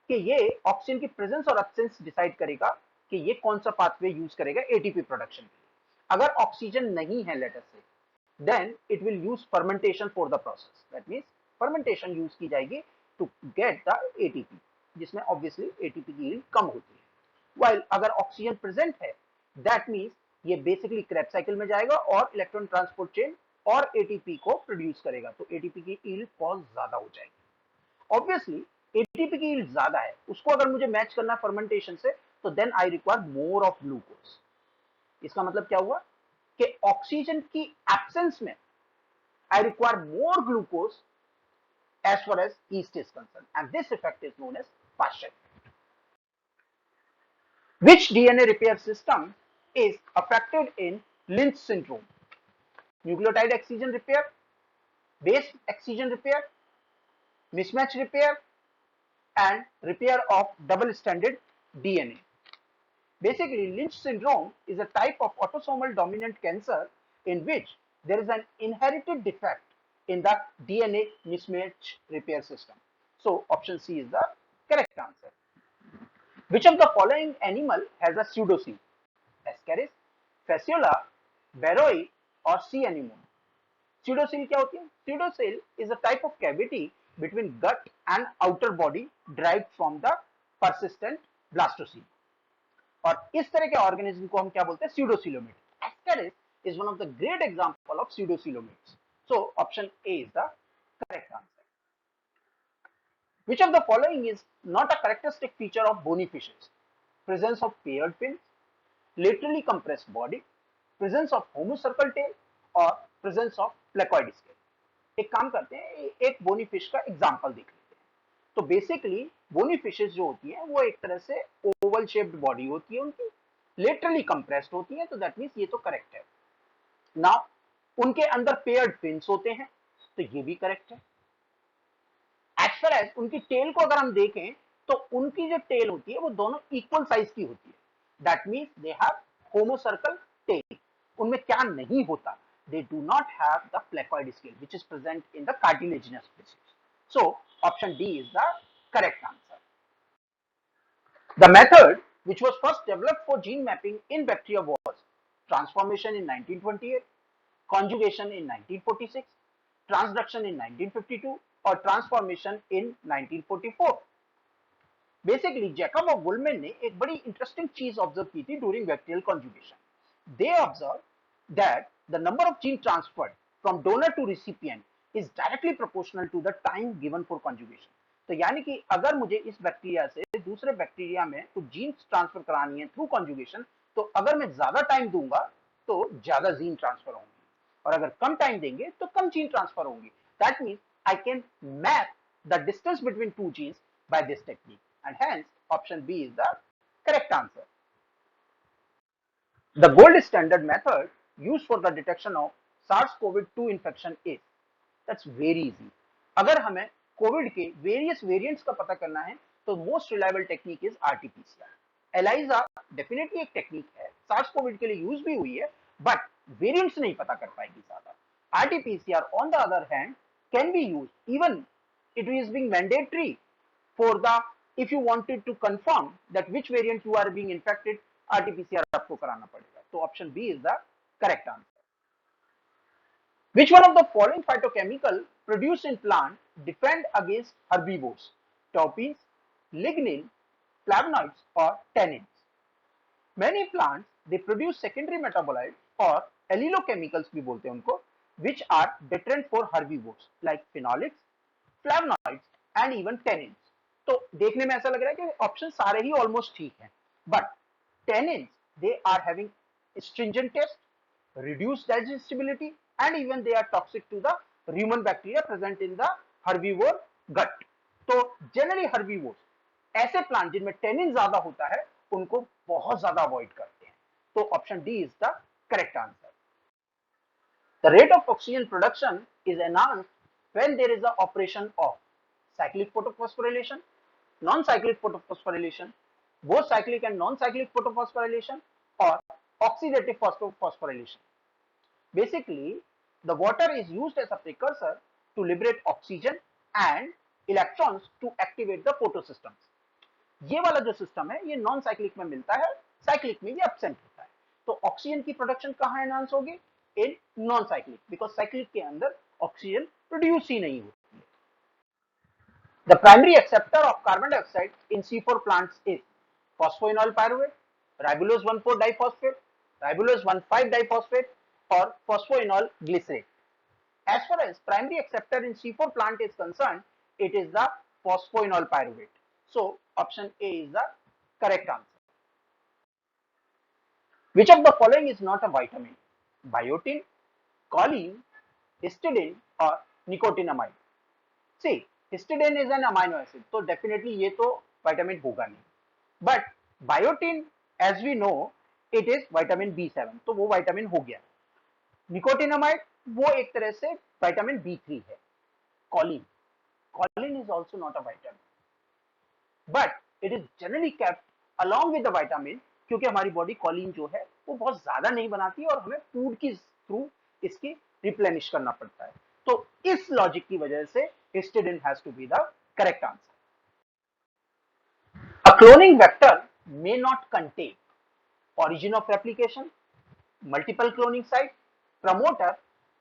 कि ये ऑक्सीजन की प्रेजेंस और एब्सेंस डिसाइड करेगा कि ये कौन सा पाथवे यूज करेगा एटीपी प्रोडक्शन के लिए. अगर ऑक्सीजन नहीं है लेट अस से, then it will use fermentation for the process. That means fermentation use की जाएगी to get the ATP, जिसमें obviously ATP की yield कम होती है. While अगर ऑक्सीजन प्रेजेंट है, that means ये बेसिकली Krebs साइकिल में जाएगा और इलेक्ट्रॉन ट्रांसपोर्ट चेन और ATP को प्रोड्यूस करेगा, तो ATP की yield बहुत ज्यादा हो जाएगी. ऑब्वियसली ATP की yield ज्यादा है, उसको अगर मुझे मैच करना फर्मेंटेशन से, तो then I require more of glucose. इसका मतलब क्या हुआ कि ऑक्सीजन की एब्सेंस में I require more glucose as far as yeast is concerned, and this effect is known as Pasteur effect. Which DNA repair system is affected in Lynch syndrome? Nucleotide excision repair, base excision repair, mismatch repair, and repair of double-stranded DNA. Basically, Lynch syndrome is a type of autosomal dominant cancer in which there is an inherited defect in the DNA mismatch repair system. So option C is the correct answer. Which of the following animal has a pseudocele? Ascaris, Fasciola, Varroa or C. anemone? Pseudocele क्या होती है? Pseudocele is a type of cavity between gut and outer body derived from the persistent blastocele. और इस तरह के organism को हम क्या बोलते हैं? Pseudocoelomates. Ascaris is one of the great example of pseudocoelomates. So option A is the correct answer. Which of the following is not a characteristic feature of bony fishes? Presence of paired fins, laterally compressed body, presence of homocercal tail or presence of placoid scale. एक काम करते हैं, एक bony fish का example देख लेते हैं. तो बेसिकली बोनी फिशेस जो होती हैं वो एक तरह से ओवल शेप्ड बॉडी होती है उनकी, लेटरली कंप्रेस्ड होती है, तो दैट मींस ये तो करेक्ट है. नाउ उनके अंदर पेयर्ड फिन्स होते हैं, तो ये भी करेक्ट है. एज फार एज उनकी टेल को अगर हम देखें, तो उनकी जो टेल होती है वो दोनों इक्वल साइज की होती है. That means they have homocercal tail. उनमें क्या नहीं होता? They do not have the placoid scale, which is present in the cartilaginous species. So option D is the correct answer. The method which was first developed for gene mapping in bacteria was transformation in 1928, conjugation in 1946, transduction in 1952 or transformation in 1944. Basically Jacob और वुलमैन ने एक बड़ी interesting चीज observe की थी during bacterial conjugation. They observed that the number of gene transferred from donor to recipient is directly proportional to the time given for conjugation. तो यानी कि अगर मुझे इस बैक्टीरिया से दूसरे बैक्टीरिया में कुछ जीन्स ट्रांसफर करानी है थ्रू कॉन्जुगेशन, तो अगर मैं ज्यादा टाइम दूंगा तो ज्यादा जीन ट्रांसफर होंगी, और अगर कम टाइम देंगे तो कम जीन ट्रांसफर होंगी. That means I can map the distance between two genes by this technique, and hence option B is the correct answer. The gold standard method used for the detection of SARS-CoV-2 infection is, that's very easy. अगर हमें Covid के various variants का पता करना है, तो most reliable technique is RT-PCR. ELISA definitely एक technique है, सार्स कोविड के लिए यूज भी हुई है, बट वेरिएंट्स नहीं पता कर पाएगी ज्यादा. RT-PCR on the other hand can be used, even it is being mandatory for the, if you wanted to confirm that which variant you are being infected, RT-PCR आपको कराना पड़ेगा. तो option B is the correct answer. Which one of the following phytochemical produced in plant defend against herbivores? Terpenes, lignin, flavonoids or tannins? Many plants they produce secondary metabolites or allelochemicals भी बोलते हैं उनको, which are deterrent for herbivores like phenolics, flavonoids and even tannins. तो देखने में ऐसा लग रहा है कि ऑप्शन सारे ही ऑलमोस्ट ठीक हैं, but tannins they are having stringent taste, reduced digestibility, and even they are toxic to the rumen bacteria present in the herbivore gut. तो generally herbivores ऐसे प्लांट जिनमें टेनिन ज्यादा होता है उनको बहुत ज्यादा अवॉइड करते हैं। तो option D is the correct answer. The rate of oxygen production is enhanced when there is the operation of cyclic photophosphorylation, non-cyclic photophosphorylation, both cyclic and non-cyclic photophosphorylation, or oxidative phosphorylation. Basically, the water is used as a precursor to liberate oxygen and electrons to activate the photosystems. ये वाला जो system है ये non cyclic में मिलता है, cyclic में ये एब्सेंट होता है। तो ऑक्सीजन की प्रोडक्शन कहाँ एनहांस होगी? In non cyclic, because cyclic के अंदर ऑक्सीजन प्रोड्यूस ही नहीं होती है। The primary acceptor of carbon dioxide in C4 plants is phosphoenol pyruvate, ribulose 1,4-diphosphate, ribulose 1,5-diphosphate, or phosphoenol glycerate. As far as primary acceptor in C4 plant is concerned, it is the phosphoenol pyruvate. So option A is the correct answer. Which of the following is not a vitamin? Biotin, choline, histidine, or nicotinamide? See, histidine is an amino acid, so definitely ये तो vitamin होगा नहीं. But biotin, as we know, it is vitamin B7, तो वो vitamin हो गया. Nicotinamide वो एक तरह से vitamin B3 है. Choline is also not a vitamin, but it is generally kept along with the vitamin क्योंकि हमारी बॉडी कॉलिन जो है वो बहुत ज्यादा नहीं बनाती और हमें फूड के थ्रू इसकी रिप्लेनिश करना पड़ता है। तो इस लॉजिक की वजह से histidine has to be the correct answer. A cloning vector may not contain origin of replication, multiple cloning site, promoter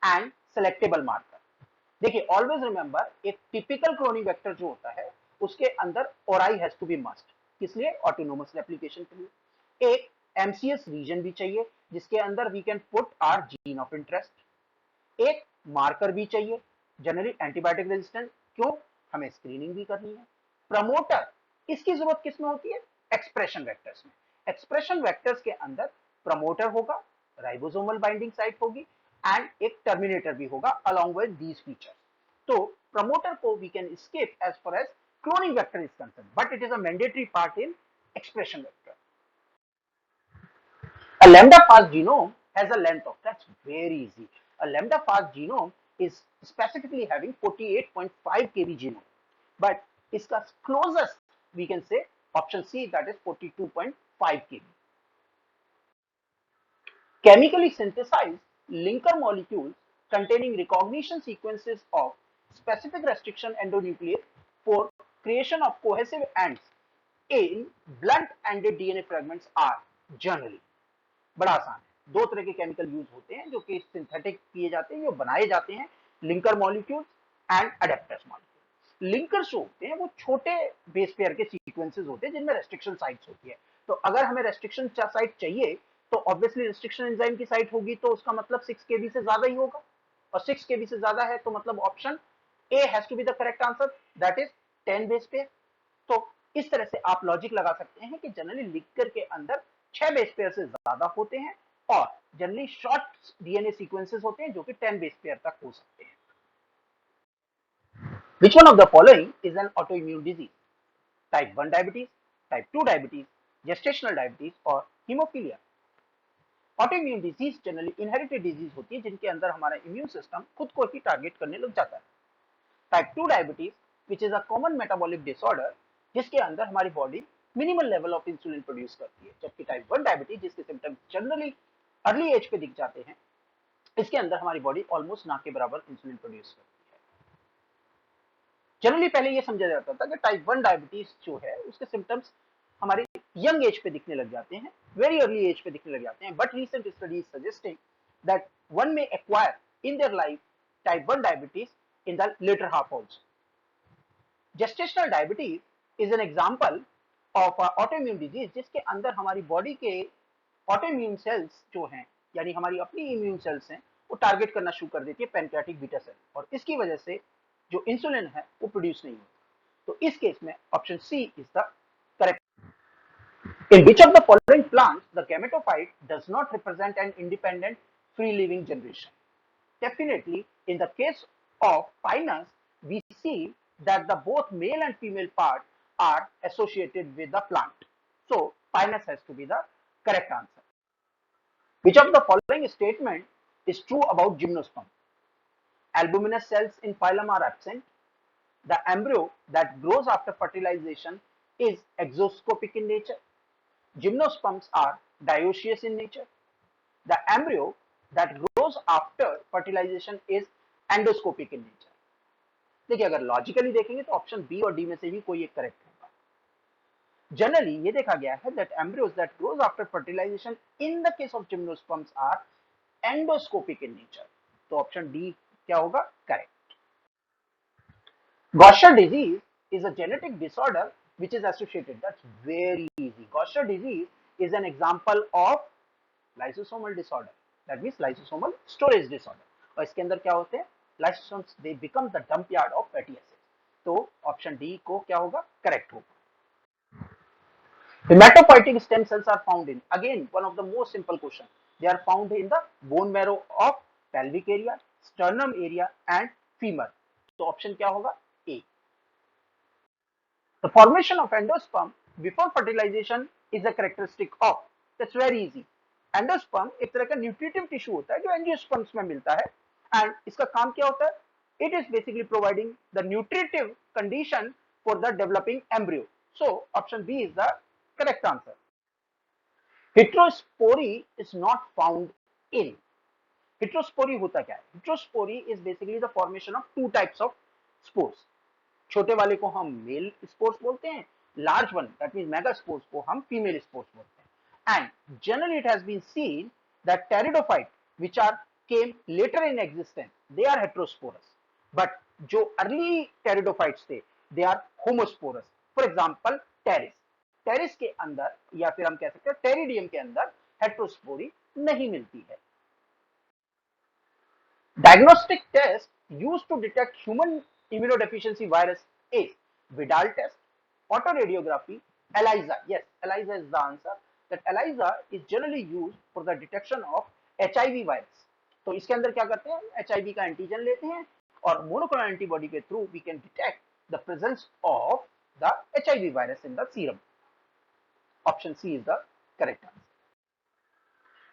and selectable marker। देखिए ऑलवेज रिमेंबर एक टिपिकल क्लोनिंग वेक्टर जो होता है उसके अंदर ओराई हैज टू बी मस्ट, किस लिए? Autonomous replication के लिए। एक एमसीएस रीजन भी चाहिए जिसके अंदर we can put our gene of interest. एक मार्कर भी चाहिए, जनरली एंटीबायोटिक रेजिस्टेंस, क्यों? हमें स्क्रीनिंग भी करनी है। प्रमोटर, इसकी जरूरत किस में होती है? एक्सप्रेशन वेक्टर्स में। एक्सप्रेशन वेक्टर्स के अंदर प्रमोटर होगा, राइबोसोमल बाइंडिंग साइट होगी एंड एक टर्मिनेटर भी होगा अलॉन्ग विद दीज फीचर्स। तो प्रमोटर को we can skip as far as cloning vector is concern, but it is a mandatory part in expression vector. A lambda-fast genome has a length of, that's very easy. A lambda-fast genome is specifically having 48.5 kb genome, but its closest we can say option C, that is 42.5 kb. Chemically synthesized linker molecules containing recognition sequences of specific restriction endonuclease for creation of cohesive ends in blunt-ended DNA fragments are generally, बड़ा आसान है। दो तरह के chemical use होते हैं जो कि सिंथेटिक किए जाते हैं, जो बनाए जाते हैं, linker molecules and adapters molecule. Linkers जो होते हैं वो छोटे बेस पेयर के सीक्वेंसेस होते हैं जिनमें रेस्ट्रिक्शन साइट्स होती है। तो अगर हमें रेस्ट्रिक्शन साइट चाहिए तो ऑब्वियसली रेस्ट्रिक्शन एंजाइम की साइट होगी, तो उसका मतलब 6 kb से ज्यादा ही होगा, और 6 kb से ज्यादा है तो मतलब option A has to be the correct answer, that is 10 base pair. तो इस तरह से आप लॉजिक लगा सकते हैं कि जनरली लिंकर के अंदर 6 बेस पेयर से ज्यादा होते हैं और जनरली शॉर्ट डीएनए सीक्वेंसेस होते हैं जो कि 10 बेस पेयर तक हो सकते हैं। Which one of the following is an autoimmune disease? Type 1 diabetes, type 2 diabetes, gestational diabetes or hemophilia? Autoimmune disease generally inherited disease होती है जिनके अंदर हमारा इम्यून सिस्टम खुद को ही टारगेट करने लग जाता है। Type 2 diabetes which is a common metabolic disorder जिसके अंदर हमारी body minimal level of insulin produce करती है, जबकि टाइप 1 डायबिटीज जिसके सिम्टम्स जनरली अर्ली एज पे दिख जाते हैं, इसके अंदर हमारी बॉडी ऑलमोस्ट ना के बराबर इंसुलिन प्रोड्यूस करती है। जनरली पहले ये समझा जाता था कि टाइप 1 डायबिटीज जो है उसके सिम्टम्स हमारे यंग एज पे दिखने लग जाते हैं, वेरी अर्ली एज पे दिखने लग जाते हैं, but recent studies suggesting that one may acquire in their life type 1 diabetes in the later half also. Gestational diabetes is an example of autoimmune disease जिसके अंदर हमारी बॉडी के ऑटोइम्यून सेल्स जो हैं, यानी हमारी अपनी इम्यून सेल्स हैं, वो टारगेट करना शुरू कर देती है पैनक्रियाटिक बीटा सेल, और इसकी वजह से जो इंसुलिन है वो प्रोड्यूस नहीं होता। तो इस केस में option C is the correct. In which of the following plants the gametophyte does not represent an independent free living generation? Definitely in the case of pinus we see that the both male and female part are associated with the plant. So Pinus has to be the correct answer. Which of the following statement is true about gymnosperm? Albuminous cells in phylum are absent. The embryo that grows after fertilization is exoscopic in nature. Gymnosperms are dioecious in nature. The embryo that grows after fertilization is endoscopic in nature. देखिए अगर logically देखेंगे तो option B और D में से भी कोई एक करेक्ट होगा. जनरली ये देखा गया है that embryos that grows after fertilization in the case of gymnosperms are endoscopic in nature. तो ऑप्शन डी क्या होगा? Correct. Gaucher disease is a genetic disorder which is associated. That's very easy. Gaucher disease is an example of lysosomal disorder. That means lysosomal storage disorder. और इसके अंदर क्या होते हैं? Lysosomes they become the dump yard of fatty acids. तो option D को क्या होगा? करेक्ट होगा. Hematopoietic stem cells are found in, again one of the most simple question. They are found in the bone marrow of pelvic area, sternum area and femur. तो option क्या होगा? A. The formation of endosperm before fertilization is a characteristic of. That's very easy. Endosperm एक तरह का nutritive tissue होता है जो angiosperms में मिलता है एंड इसका काम क्या होता है? It is basically providing the nutritive condition for the developing embryo. So option B is the correct answer. Heterospory is not found in. Heterospory होता क्या है? Heterospory is basically the formation of two types of spores. छोटे वाले को हम mail spores बोलते हैं, large one that means mega spores को हम फीमेल स्पोर्स बोलते हैं. And generally it has been seen that pteridophyte which are came later in existence they are heterosporous, but जो अर्ली टेरिडोफाइट्स थे they are homosporous. For example Pteris. Pteris के अंदर या फिर हम कह सकते हैं टेरिडियम के अंदर हेटेरोस्पोरी नहीं मिलती है. Diagnostic test used to detect human immunodeficiency virus is Vidal test, autoradiography, ELISA. Yes, ELISA is the answer. That ELISA is generally used for the detection of HIV virus. तो इसके अंदर क्या करते हैं? HIV का एंटीजन लेते हैं और मोनोक्लोनल एंटीबॉडी के through we can detect the presence of the HIV virus in the serum. Option C is the correct answer.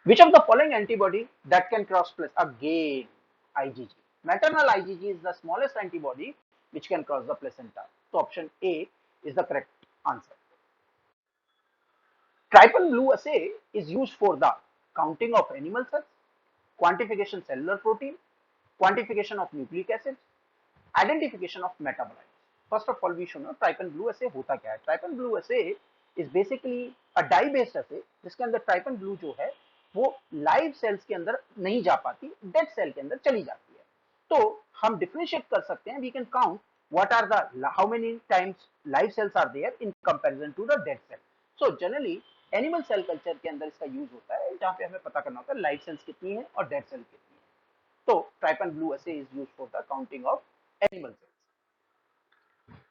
Which of the following antibody that can cross place? Again, IgG. Maternal IgG is the smallest antibody which can cross the placenta. So option A is the correct answer. Trypan blue assay is used for the counting of animal cells, quantification cellular protein, quantification of nucleic acids, identification of metabolites. First of all, we should know Trypan blue assay होता क्या है. Trypan blue assay is basically a dye based assay जिसके अंदर Trypan blue जो है वो live sales के अंदर नहीं जा पाती, डेड सेल के अंदर चली जाती है. तो हम डिफरेंशिएट कर सकते हैं. We can count what are the how many times live cells are there in comparison to the dead cell. So generally animal cell culture के अंदर इसका यूज होता है जहां पे हमें पता करना होता है लाइव सेल्स कितनी है और डेड सेल कितनी है. तो trypan blue assay is used for the counting of animal cells.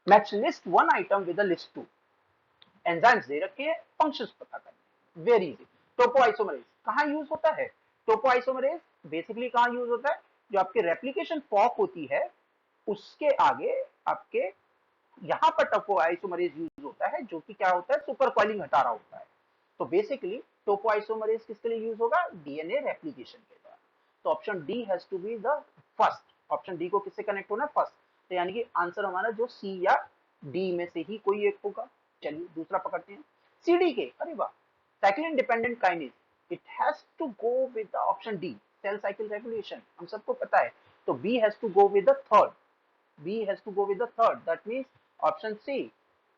Match list one item with the list two. Enzymes दे रखे हैं, फंक्शंस पता करने. Very easy. टोपोआइसोमरेज कहाँ यूज होता है? टोपोआइसोमरेज बेसिकली कहाँ यूज होता है? जो आपके रेप्लिकेशन फॉर्क होती है उसके आगे आपके यहाँ पर टोपोआइसोमरेज यूज होता है जो कि क्या होता है? सुपर कॉइलिंग हटा रहा होता है. तो बेसिकली टोपोआइसोमरेज किसके लिए यूज होगा? डीएनए रेप्लिकेशन के द्वारा. तो option D has to be the first. Option D को किससे कनेक्ट होना? फर्स्ट. तो यानी कि आंसर हमारा जो सी या डी में से ही कोई एक होगा. चलिए दूसरा पकड़ते हैं. सीडी के, अरे वाह, cyclin dependent kinase, it has to go with the option D, cell cycle regulation. हम सबको पता है. तो B has to go with the third. B has to go with the third. That means option C.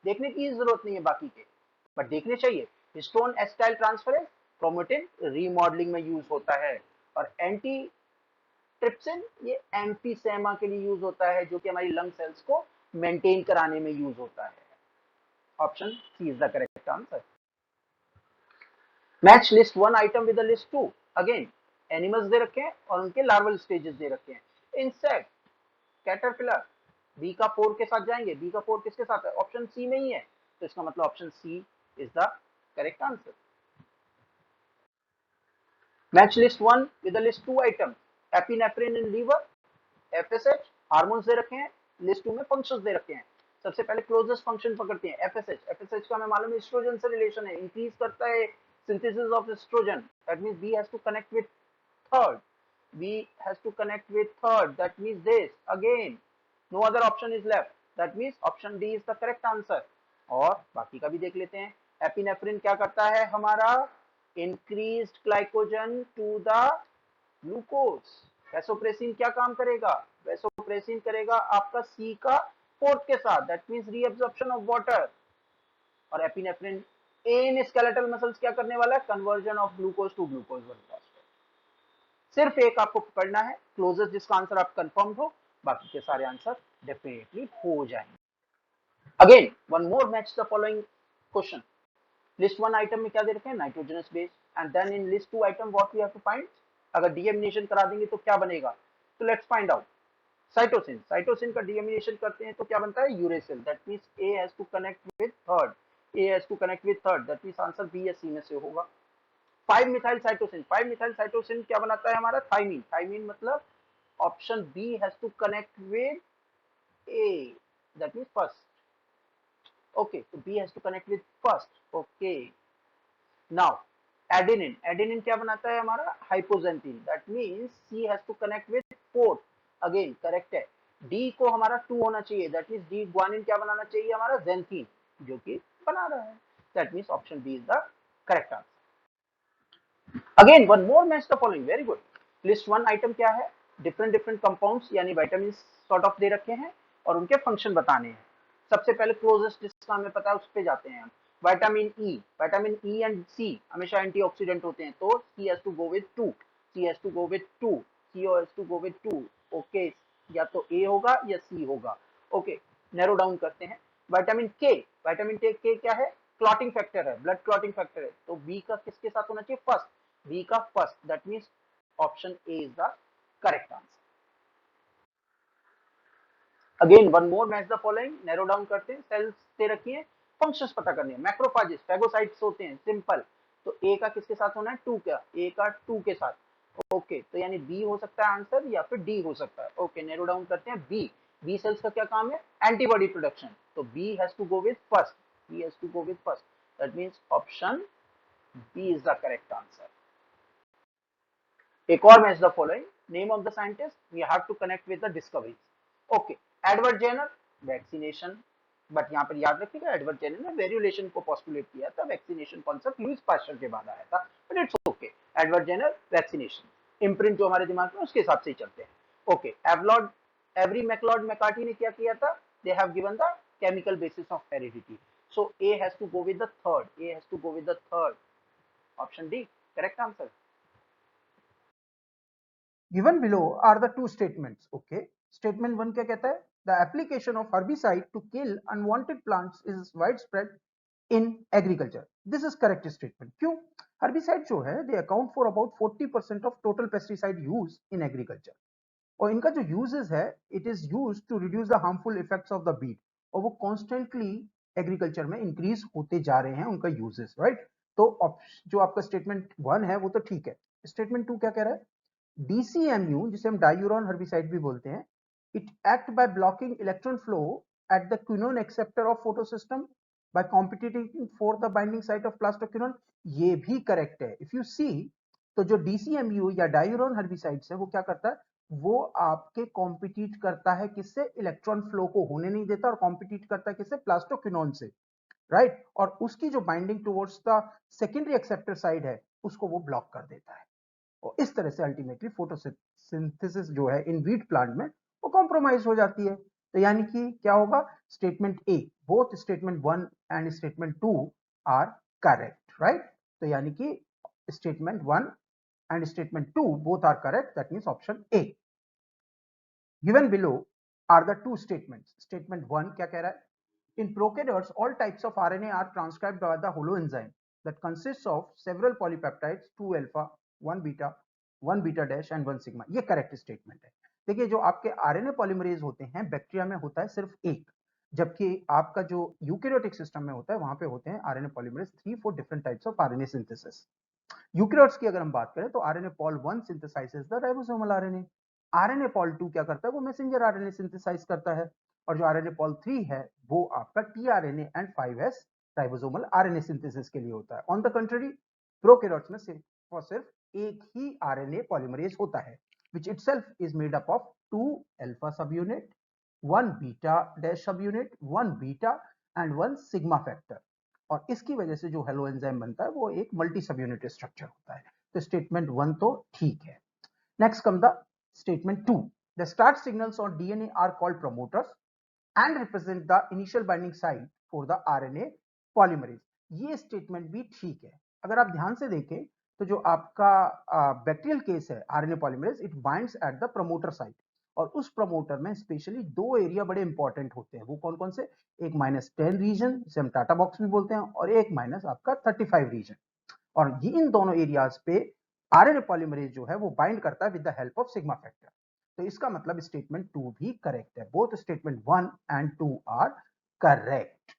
देखने की जरूरत नहीं है बाकी के, बट देखने चाहिए. Histone acetyl transferase chromatin remodelling में यूज होता है और एंटी ट्रिप्सिन ये एम्फीसेमा के लिए यूज होता है जो कि हमारी लंग सेल्स को मेंटेन कराने में यूज होता है. Option C is the correct answer. Match list one item with the list two. Again animals दे रखे हैं और उनके लार्वल स्टेजेस दे रखे हैं. इंसेक्ट, कैटरपिलर, बी का 4 के साथ जाएंगे. बी का 4 किसके साथ है? ऑप्शन सी में ही है. तो इसका मतलब option C is the correct answer. Match list one with the list two item. Epinephrine in liver, FSH, hormones दे रखे हैं. लिस्ट टू में फंक्शंस दे रखे हैं. सबसे पहले क्लोजेस्ट फंक्शन पकड़ते हैं एफएसएच। एफएसएच का हमें मालूम है एस्ट्रोजन से रिलेशन है, इंक्रीज करता है synthesis of estrogen. That means B has to connect with third, B has to connect with third, that means this again, no other option is left, that means option D is the correct answer. और बाकी का भी देख लेते हैं। Epinephrine क्या करता है हमारा, increased glycogen to the glucose. Vasopressin क्या काम करेगा, वैसोप्रेसिन करेगा आपका सी का फोर्थ के साथ, that means reabsorption of water. और एपिनेफ्रिन इन स्केलेटल मसल्स क्या करने वाला है, conversion of glucose to glucose 1 phosphate. सिर्फ एक आपको पकड़ना है क्लोजेस्ट जिसका आंसर आप कंफर्म हो, बाकी के सारे आंसर डेफिनेटली हो जाएंगे। Again one more match the following question. List one item में क्या दे रखे हैं, nitrogenous base, and then in list two item what we have to find. अगर डीएमिनेशन करा देंगे तो क्या बनेगा, तो let's find out. Cytosine, cytosine का डीएमिनेशन करते हैं तो क्या बनता है, uracil. That means A has to connect with third, A has to connect with third, that means answer B या सी में से होगा। 5 मिथाइल साइटोसिन, 5 मिथाइल साइटोसिन क्या बनाता है हमारा, थाइमीन। थाइमीन मतलब option B has to connect with A, that means first. Okay, तो B has to connect with first. Okay, now adenine, adenine क्या बनाता है हमारा, hypoxanthine. That means C has to connect with fourth, again correct है। D को हमारा 2 होना चाहिए, दैट मींस डी ग्वानिन क्या बनाना चाहिए हमारा, जेंथीन, जो कि बना रहा है। That means option B is the correct answer. Again one more match the following, very good. List one item क्या है, डिफरेंट डिफरेंट कंपाउंड्स यानी विटामिन सॉर्ट ऑफ दे रखे हैं और उनके फंक्शन बताने हैं। सबसे पहले क्लोजेस्ट जिसका हमें पता है उस पे जाते हैं हम। Vitamin E, vitamin E and C हमेशा एंटीऑक्सीडेंट होते हैं, तो C has to go with 2, C has to go with 2, C has to go with 2। Okay, या तो ए होगा या सी होगा। ओके, नैरो डाउन करते हैं। विटामिन के, विटामिन के क्या है, क्लॉटिंग फैक्टर है, ब्लड क्लॉटिंग फैक्टर है, तो बी का किसके साथ होना चाहिए, फर्स्ट, बी का first, that means option A is the correct answer. Again one more match the following, narrow down करते हैं, सेल्स दे रखी है, फंक्शंस पता करने हैं। मैक्रोफाजेस, फैगोसाइट्स होते हैं, सिंपल। तो ए का किसके साथ होना है, 2 का, ए का 2 के साथ। ओके, तो यानी बी हो सकता है आंसर या फिर डी हो सकता है। ओके, नैरो डाउन करते हैं बी। बी सेल्स का क्या काम है, एंटीबॉडी प्रोडक्शन, तो B has to go with first, B has to go with first, that means option B is the correct answer. एक और match the following, name of the scientist, we have to connect with the discoveries. Okay, Edward Jenner, vaccination, but यहाँ पर याद रखिएगा Edward Jenner ने variation को postulate किया था, वैक्सीनेशन कॉन्सेप्ट लुईस पास्चर के बाद आया था, but it's okay. Edward Jenner, vaccination, imprint जो हमारे दिमाग में उसके हिसाब से ही चलते हैं। ओके, एवलॉर्ड, एवरी मैकलॉर्ड मैकार्टी ने क्या किया था, they have given the chemical basis of heredity, so A has to go with the third, A has to go with the third, option D correct answer. Given below are the two statements. Okay, statement one क्या कहता है, the application of herbicide to kill unwanted plants is widespread in agriculture. This is correct statement. क्यों, herbicide जो है they account for about 40% of total pesticide use in agriculture. और इनका जो uses है, it is use to reduce the harmful effects of the weed, और वो constantly agriculture में इंक्रीज होते जा रहे हैं उनका यूजेस, राइट। तो जो आपका स्टेटमेंट वन है वो तो ठीक है। स्टेटमेंट टू क्या कह रहा है, DCMU जिसे हम डायूरोन हर्बिसाइड भी बोलते हैं, it act by blocking electron flow at the quinone acceptor of photosystem by competing for the binding site of plastoquinone. ये भी करेक्ट है। इफ यू सी, तो जो DCMU या डायूरोन हर्बिसाइड्स है वो क्या करता है, वो आपके कॉम्पिटिट करता है किससे, इलेक्ट्रॉन फ्लो को होने नहीं देता, और कॉम्पिटिट करता है किससे, प्लास्टोक्विनोन से, राइट। और उसकी जो binding towards the secondary acceptor side है उसको वो ब्लॉक कर देता है, और इस तरह से अल्टीमेटली फोटोसिंथेसिस जो है इन वीट प्लांट में वो कॉम्प्रोमाइज हो जाती है। तो यानी कि क्या होगा, statement A, both statement one and statement two are correct, right. तो यानी कि statement one and statement two both are correct, that means option A. Given below are the two statements. Statement one क्या कह रहा है, in prokaryotes all types of RNA are transcribed by the holoenzyme that consists of several polypeptides, 2 alpha, 1 beta, 1 beta dash and 1 sigma. ये correct statement है। देखिए, जो आपके RNA polymerase होते हैं बैक्टीरिया में होता है सिर्फ एक, जबकि आपका जो यूकेरियोटिक सिस्टम में होता है वहां पे होते हैं RNA polymerase 3-4 different types of RNA synthesis. Eukaryotes की अगर हम बात करें तो RNA pol 1 synthesises the ribosomal RNA, RNA pol 2 क्या करता है, वो मैसेंजर आरएनए सिंथेसाइज करता है, और जो आरएनए पॉल 3 है वो आपका tRNA and 5s ribosomal RNA synthesis के लिए होता है। ऑन द कंट्री प्रोकैरियोट्स में सिर्फ और सिर्फ एक ही आरएनए पॉलीमरेज होता है which itself is made up of 2 alpha subunit, 1 beta dash subunit, 1 beta and 1 sigma factor। और इसकी वजह से जो हेलो एंजाइम बनता है वो एक मल्टी सब यूनिट स्ट्रक्चर होता है। तो स्टेटमेंट 1 तो ठीक है। Next come the statement 2। The start signals on DNA are called promoters and represent the initial binding site for the RNA polymerase. ये स्टेटमेंट भी ठीक है। अगर आप ध्यान से देखें तो जो आपका बैक्टीरियल केस है RNA polymerase, it binds at the promoter site, और उस प्रमोटर में स्पेशली दो एरिया बड़े इंपॉर्टेंट होते हैं। वो कौन कौन से? एक -10 रीजन जिसे हम टाटा बॉक्स भी बोलते हैं, और एक माइनस आपका 35 रीजन। और ये इन दोनों एरियाज पे आरएनए पॉलीमरेज जो है वो बाइंड करता है with the help of sigma factor. तो इसका मतलब स्टेटमेंट 2 भी करेक्ट है। Both statement 1 and 2 are correct.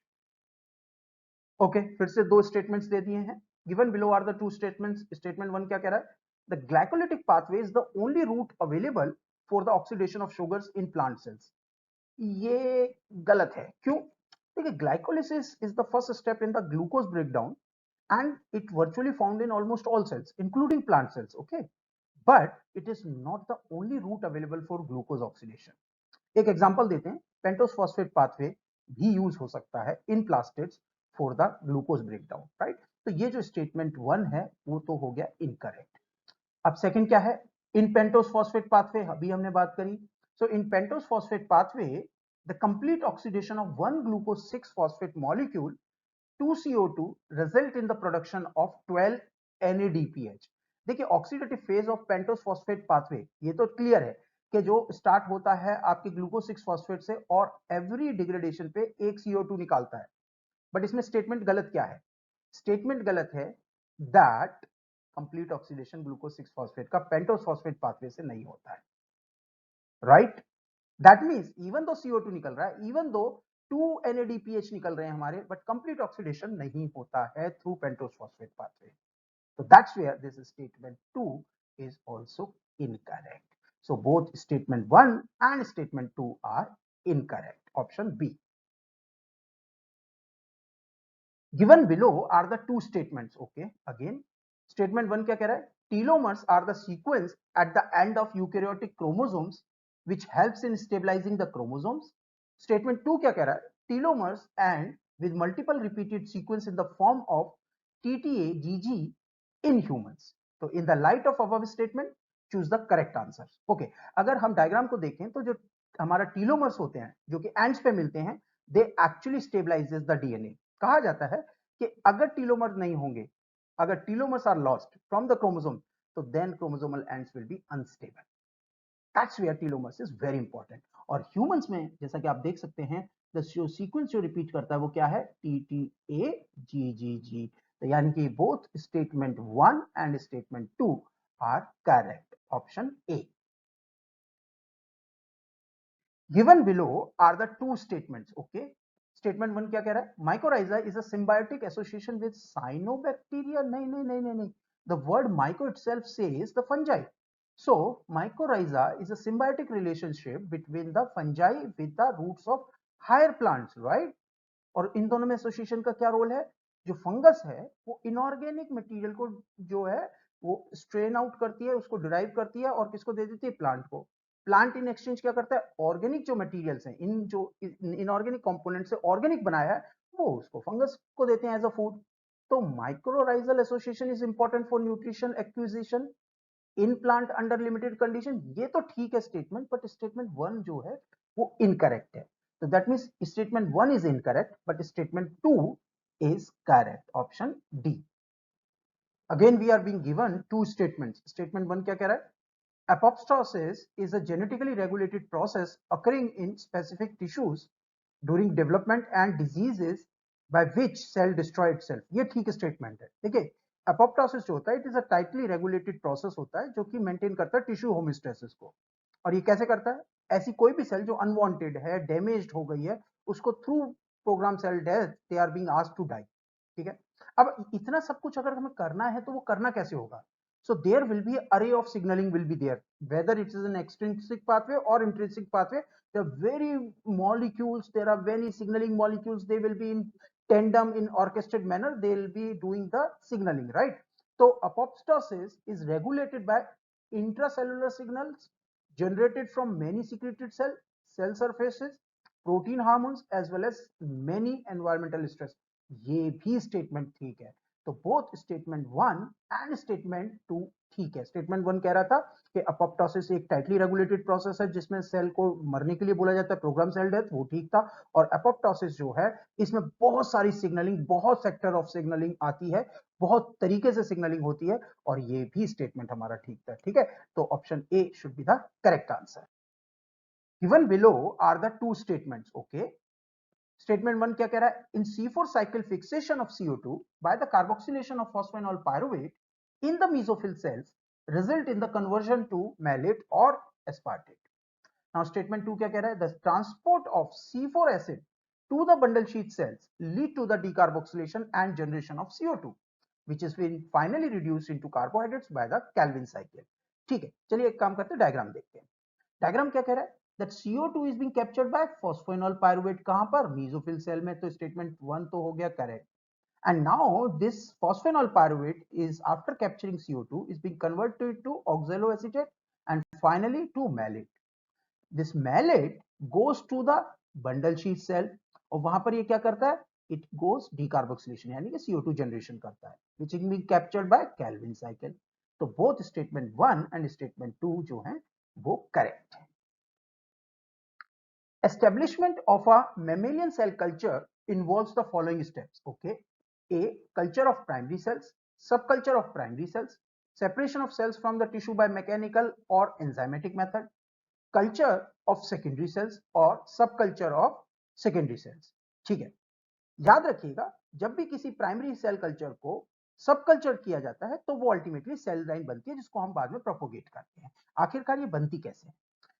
Okay, फिर से दो स्टेटमेंट्स दे दिए हैं। Given below are the two statements. Statement 1 क्या कह रहा है? The glycolytic pathway is the only route available for the oxidation of sugars in plant cells. ये गलत है। क्यों? देखिए, glycolysis is the first step in the glucose breakdown and it virtually found in almost all cells including plant cells, okay, but it is not the only route available for glucose oxidation। एक example देते हैं, pentose phosphate pathway भी use हो सकता है in plastids for the glucose breakdown, right. तो ये जो स्टेटमेंट 1 है वो तो हो गया इनकरेक्ट। अब सेकंड क्या है? इन पेंटोस फॉस्फेट पाथवे अभी हमने बात करी। So in pentose phosphate pathway the complete oxidation of 1 glucose 6 phosphate molecule 2CO2 result in the production of 12 NADPH। देखिए, oxidative phase of pentose phosphate pathway ये तो क्लियर है कि जो स्टार्ट होता है आपके ग्लूकोज 6 फॉस्फेट से और एवरी डिग्रेडेशन पे एक CO2 निकालता है। बट इसमें स्टेटमेंट गलत क्या है? स्टेटमेंट गलत है that complete oxidation glucose 6 phosphate का पेंटोस फॉस्फेट पाथवे से नहीं होता है, right. That means even though CO2 निकल रहा है, इवन दो 2 NADPH निकल रहे हैं हमारे, बट कंप्लीट ऑक्सीडेशन नहीं होता है through pentose phosphate pathway. So that's where this statement 2 is also incorrect. So both statement 1 and statement 2 are incorrect. Option B. Given below are the two statements. Okay, again, statement 1 क्या कह रहा है? Telomeres are the sequence at the end of eukaryotic chromosomes which helps in stabilizing the chromosomes. Statement 2 क्या कह रहा है? Telomeres and with multiple repeated sequence in the form of TTA GG in humans. तो in the light of above statement choose the correct answer. Okay, अगर हम diagram को देखें तो जो हमारा टीलोमर्स होते हैं जो कि एंड्स पे मिलते हैं, they actually stabilizes the DNA. कहा जाता है कि अगर टीलोमर नहीं होंगे, अगर telomeres are lost from the chromosome, तो then chromosomal ends will be unstable. That's where telomeres is very important. और ह्यूमंस में जैसा कि आप देख सकते हैं, द सीक्वेंस जो रिपीट करता है वो क्या है? TTA GGG। तो यानी कि both statement 1 and statement 2 are correct. Option A. Given below are the two statements. Okay, statement 1 क्या कह रहा है? Mycorrhiza is a symbiotic association with cyanobacteria. नहीं नहीं नहीं नहीं नहीं, the word myco itself says the fungi. So mycorrhiza is a symbiotic relationship between the fungi with the roots of higher plants, right? और इन दोनों में एसोसिएशन का क्या रोल है? जो फंगस है वो इनऑर्गेनिक मटेरियल को जो है वो स्ट्रेन आउट करती है, उसको डिराइव करती है और किसको दे देती है? प्लांट को। प्लांट इन एक्सचेंज क्या करता है? ऑर्गेनिक जो मटेरियल्स हैं, इन जो इनऑर्गेनिक कंपोनेंट से ऑर्गेनिक बनाया है, वो उसको फंगस को देते हैं एज अ फूड। तो mycorrhizal association is important for nutrition acquisition in plant under limited condition. ये तो ठीक है स्टेटमेंट, बट स्टेटमेंट 1 जो है वो इनकरेक्ट है। तो that means statement 1 is incorrect but statement 2 is correct. Option D. Again we are being given two statements. Statement 1 क्या कह रहा है? Apoptosis is a genetically regulated process occurring in specific tissues during development and diseases by which cell destroy itself। ये ठीक statement है। देखिए, apoptosis जो होता है, it is a tightly regulated process होता है जो कि मेंटेन करता है टिश्यू होमोस्टेसिस को। और ये कैसे करता है? ऐसी कोई भी सेल जो अनवांटेड है, डैमेज्ड हो गई है, उसको through program cell death they are being asked to die. ठीक है, अब इतना सब कुछ अगर हमें करना है तो वो करना कैसे होगा? So there will be array of signaling will be there, whether it is an extrinsic pathway or intrinsic pathway, the very molecules, there are many signaling molecules, they will be in tandem in orchestrated manner, they will be doing the signaling, right? So apoptosis is regulated by intracellular signals generated from many secreted cell surfaces, protein hormones as well as many environmental stress. ये भी statement ठीक है। तो both statement 1 and statement 2 ठीक है। Statement 1 कह रहा था कि अपॉप्टोसिस एक टाइटली रेगुलेटेड प्रोसेस है जिसमें सेल को मरने के लिए बोला जाता है, प्रोग्राम सेल डेथ, वो ठीक था। और अपॉप्टोसिस जो है इसमें बहुत सारी सिग्नलिंग, बहुत सेक्टर ऑफ सिग्नलिंग आती है, बहुत तरीके से सिग्नलिंग होती है, और ये भी स्टेटमेंट हमारा ठीक था। ठीक है, तो option A should be the correct answer. Given below are the two statements. Okay, statement 1 क्या कह रहा है? In C4 cycle fixation of CO2 by the carboxylation of phosphoenolpyruvate in the mesophyll cells result in the conversion to malate or aspartate. Now statement 2 क्या कह रहा है? The transport of C4 acid to the bundle sheath cells lead to the decarboxylation and generation of CO2 which is been finally reduced into carbohydrates by the Calvin cycle. ठीक है, चलिए एक काम करते हैं, डायग्राम देखते हैं। डायग्राम क्या कह रहा है? that CO2 is being captured by phosphoenol pyruvate, कहां पर? मेसोफिल सेल में। तो स्टेटमेंट 1 तो हो गया correct. and now this phosphoenol pyruvate is after capturing CO2 is being converted to oxaloacetate and finally to malate. This malate goes to the bundle sheath cell और वहां पर ये क्या करता है? It goes decarboxylation यानी कि CO2 generation करता है which is being captured by Calvin cycle. तो both statement 1 and statement 2 जो है वो करेक्ट है। Establishment of a mammalian cell culture involves the following steps. Okay, A, culture of primary cells, subculture of primary cells, separation of cells from the tissue by mechanical or enzymatic method, culture of secondary cells or subculture of secondary cells. ठीक है, याद रखिएगा जब भी किसी primary cell culture को सब culture किया जाता है तो वो अल्टीमेटली सेल लाइन बनती है जिसको हम बाद में प्रोपोगेट करते हैं। आखिरकार ये बनती कैसे है?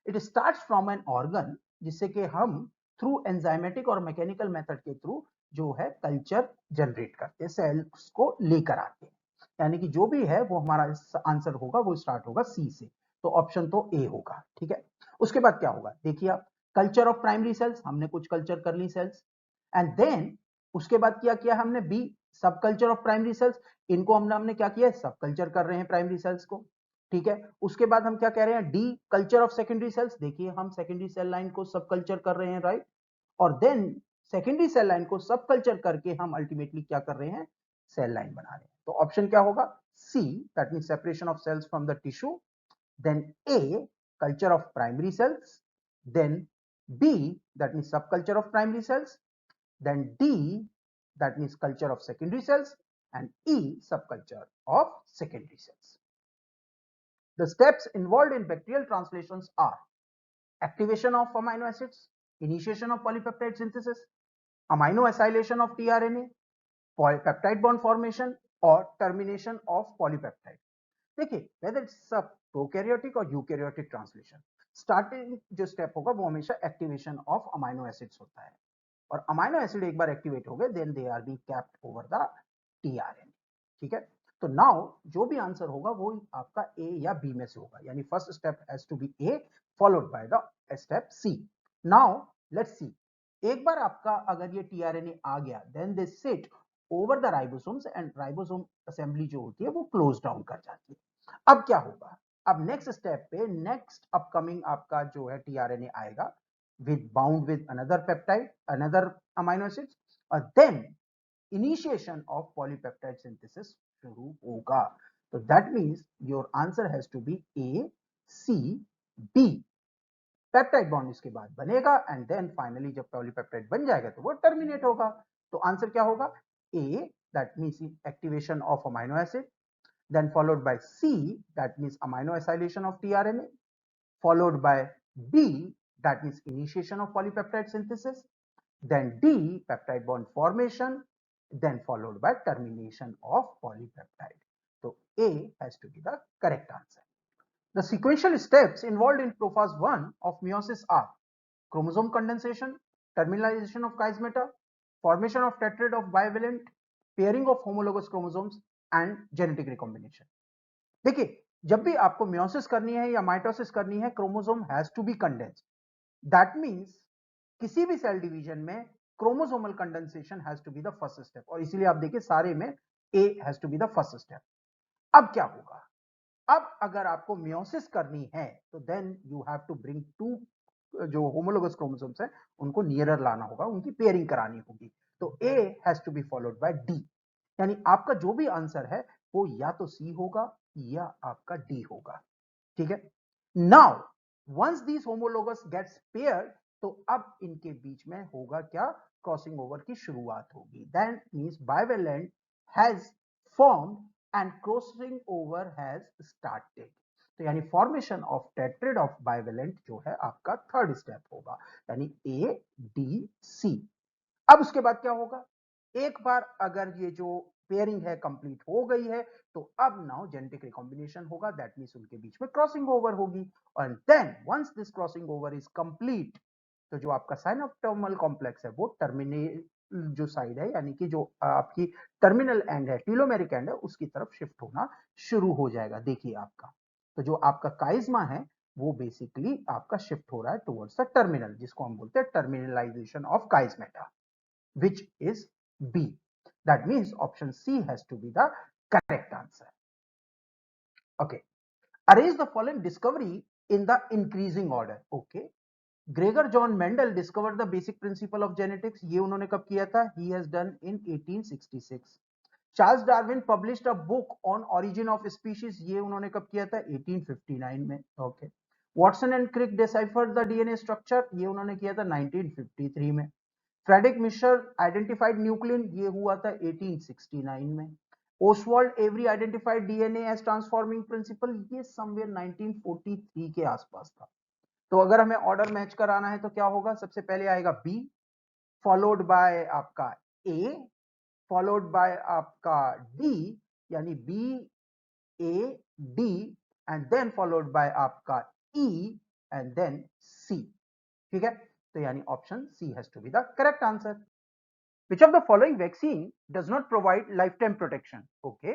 It starts from an organ जिससे कि हम थ्रू एंजाइमेटिक और मैकेनिकल मेथड के थ्रू जो है कल्चर जनरेट करते हैं, सेल्स को लेकर आते हैं। यानी कि जो भी है वो हमारा आंसर होगा वो स्टार्ट होगा सी से, तो ऑप्शन तो ए होगा। ठीक है, उसके बाद क्या होगा देखिए आप, कल्चर ऑफ प्राइमरी सेल्स, हमने कुछ कल्चर कर ली सेल्स, एंड देन उसके बाद क्या किया हमने? बी, सब कल्चर ऑफ प्राइमरी सेल्स, इनको हमने क्या किया? सब कल्चर कर रहे हैं प्राइमरी सेल्स को। ठीक है, उसके बाद हम क्या कह रहे हैं? D, culture of secondary cells, देखिए हम सेकेंडरी सेल लाइन को सब कल्चर कर रहे हैं, राइट? और देन सेकेंडरी सेल लाइन को सब कल्चर करके हम अल्टीमेटली क्या कर रहे हैं? सेल लाइन बना रहे हैं। तो ऑप्शन क्या होगा? C, that mean separation of cells from the tissue, then A, culture of primary cells, then B, that mean subculture of primary cells, then D, that means culture of secondary cells, and E, subculture of secondary cells. The steps involved in bacterial translations are activation of amino acids, initiation of polypeptide synthesis, amino acylation of tRNA, polypeptide bond formation or termination of polypeptide. देखिए whether it's a prokaryotic और eukaryotic translation, starting जो step होगा वो हमेशा activation of amino acids होता है, और amino acid एक बार एक्टिवेट हो गए then they are be kept over the tRNA. ठीक है, तो नाउ जो भी आंसर होगा वो आपका ए या बी में से होगा, यानी first step has to be A followed by the step C. Now let's see, एक बार आपका अगर ये टीआरएनए आ गया then they sit over the ribosomes and ribosome assembly जो होती है वो क्लोज डाउन कर जाती है। अब क्या होगा? अब नेक्स्ट स्टेप पे नेक्स्ट अपकमिंग आपका जो है टीआरएनए आएगा with bound with another peptide, another amino acids, then initiation of polypeptide synthesis शुरू होगा। तो that means your answer has to be A, C, B. Peptide bond इसके बाद बनेगा एंड देन फाइनली जब पॉलीपेप्टाइड बन जाएगा तो वो टर्मिनेट होगा। तो आंसर क्या होगा? A, that means activation of amino acid, then followed by C, that means amino acylation of tRNA, followed by B, that means initiation of polypeptide synthesis, then D, peptide bond formation, then followed by termination of polypeptide. So A has to be the correct answer. The sequential steps involved in prophase 1 of meiosis are chromosome condensation, terminalization of chiasmata, formation of tetrad of bivalent, pairing of homologous chromosomes and genetic recombination. देखिए जब भी आपको meiosis करनी है या mitosis करनी है, chromosome has to be condensed, that means किसी भी सेल डिवीजन में chromosomal condensation has to be the first step, और इसीलिए आप देखिए सारे में A has to be the first step. अब क्या होगा, अब अगर आपको मियोसिस करनी है तो then you have to bring to जो होमोलोगस क्रोमोसोम्स है उनको नियरर लाना होगा, उनकी पेयरिंग करानी होगी। तो A has to be followed by D, यानी आपका जो भी आंसर है वो या तो सी होगा या आपका डी होगा, ठीक है। Now once this homologous gets paired, तो अब इनके बीच में होगा क्या, क्रॉसिंग ओवर की शुरुआत होगी। That means bivalent has formed and crossing over has started. तो यानी formation of tetrad of bivalent जो है आपका थर्ड स्टेप होगा, यानी ए डी सी। अब उसके बाद क्या होगा, एक बार अगर ये जो पेयरिंग है कंप्लीट हो गई है तो अब नाउ जेनेटिक रिकॉम्बिनेशन होगा, दैट मींस उनके बीच में क्रॉसिंग ओवर होगी। और then once this crossing over is complete, तो जो आपका साइनोप्टर्मल कॉम्प्लेक्स है वो टर्मिनल जो साइड है, यानी कि जो आपकी टर्मिनल एंड है, टीलोमेरिक एंड है, उसकी तरफ शिफ्ट होना शुरू हो जाएगा। देखिए आपका तो जो आपका काइज्मा है वो बेसिकली आपका शिफ्ट हो रहा है टुवर्ड्स द टर्मिनल, जिसको हम बोलते हैं terminalization of chiasmata, which is B. That means option C has to be the correct answer. Okay. Arrange the following discovery in the increasing order. Okay. Gregor John Mendel discover the basic principle of genetics, ये उन्होंने कब किया था, he has done in 1866। Charles Darwin published a book on origin of species, ये उन्होंने कब किया था, 1859 में। Okay. Watson and Crick deciphered the DNA structure, ये उन्होंने किया था 1953 में। फ्रेडरिक मिशर आइडेंटिफाइड न्यूक्लियन, ये हुआ था 1869 में। Oswald Avery identified DNA as transforming principle, ये समवेयर 1943 के आसपास था। तो अगर हमें ऑर्डर मैच कराना है तो क्या होगा, सबसे पहले आएगा बी, फॉलोड बाय आपका ए, फॉलोड बाय आपका डी, यानी B A D, and then followed by आपका ई, एंड देन सी, ठीक है। तो यानी option C has to be the correct answer. Which of the following vaccine does not provide lifetime protection? Okay,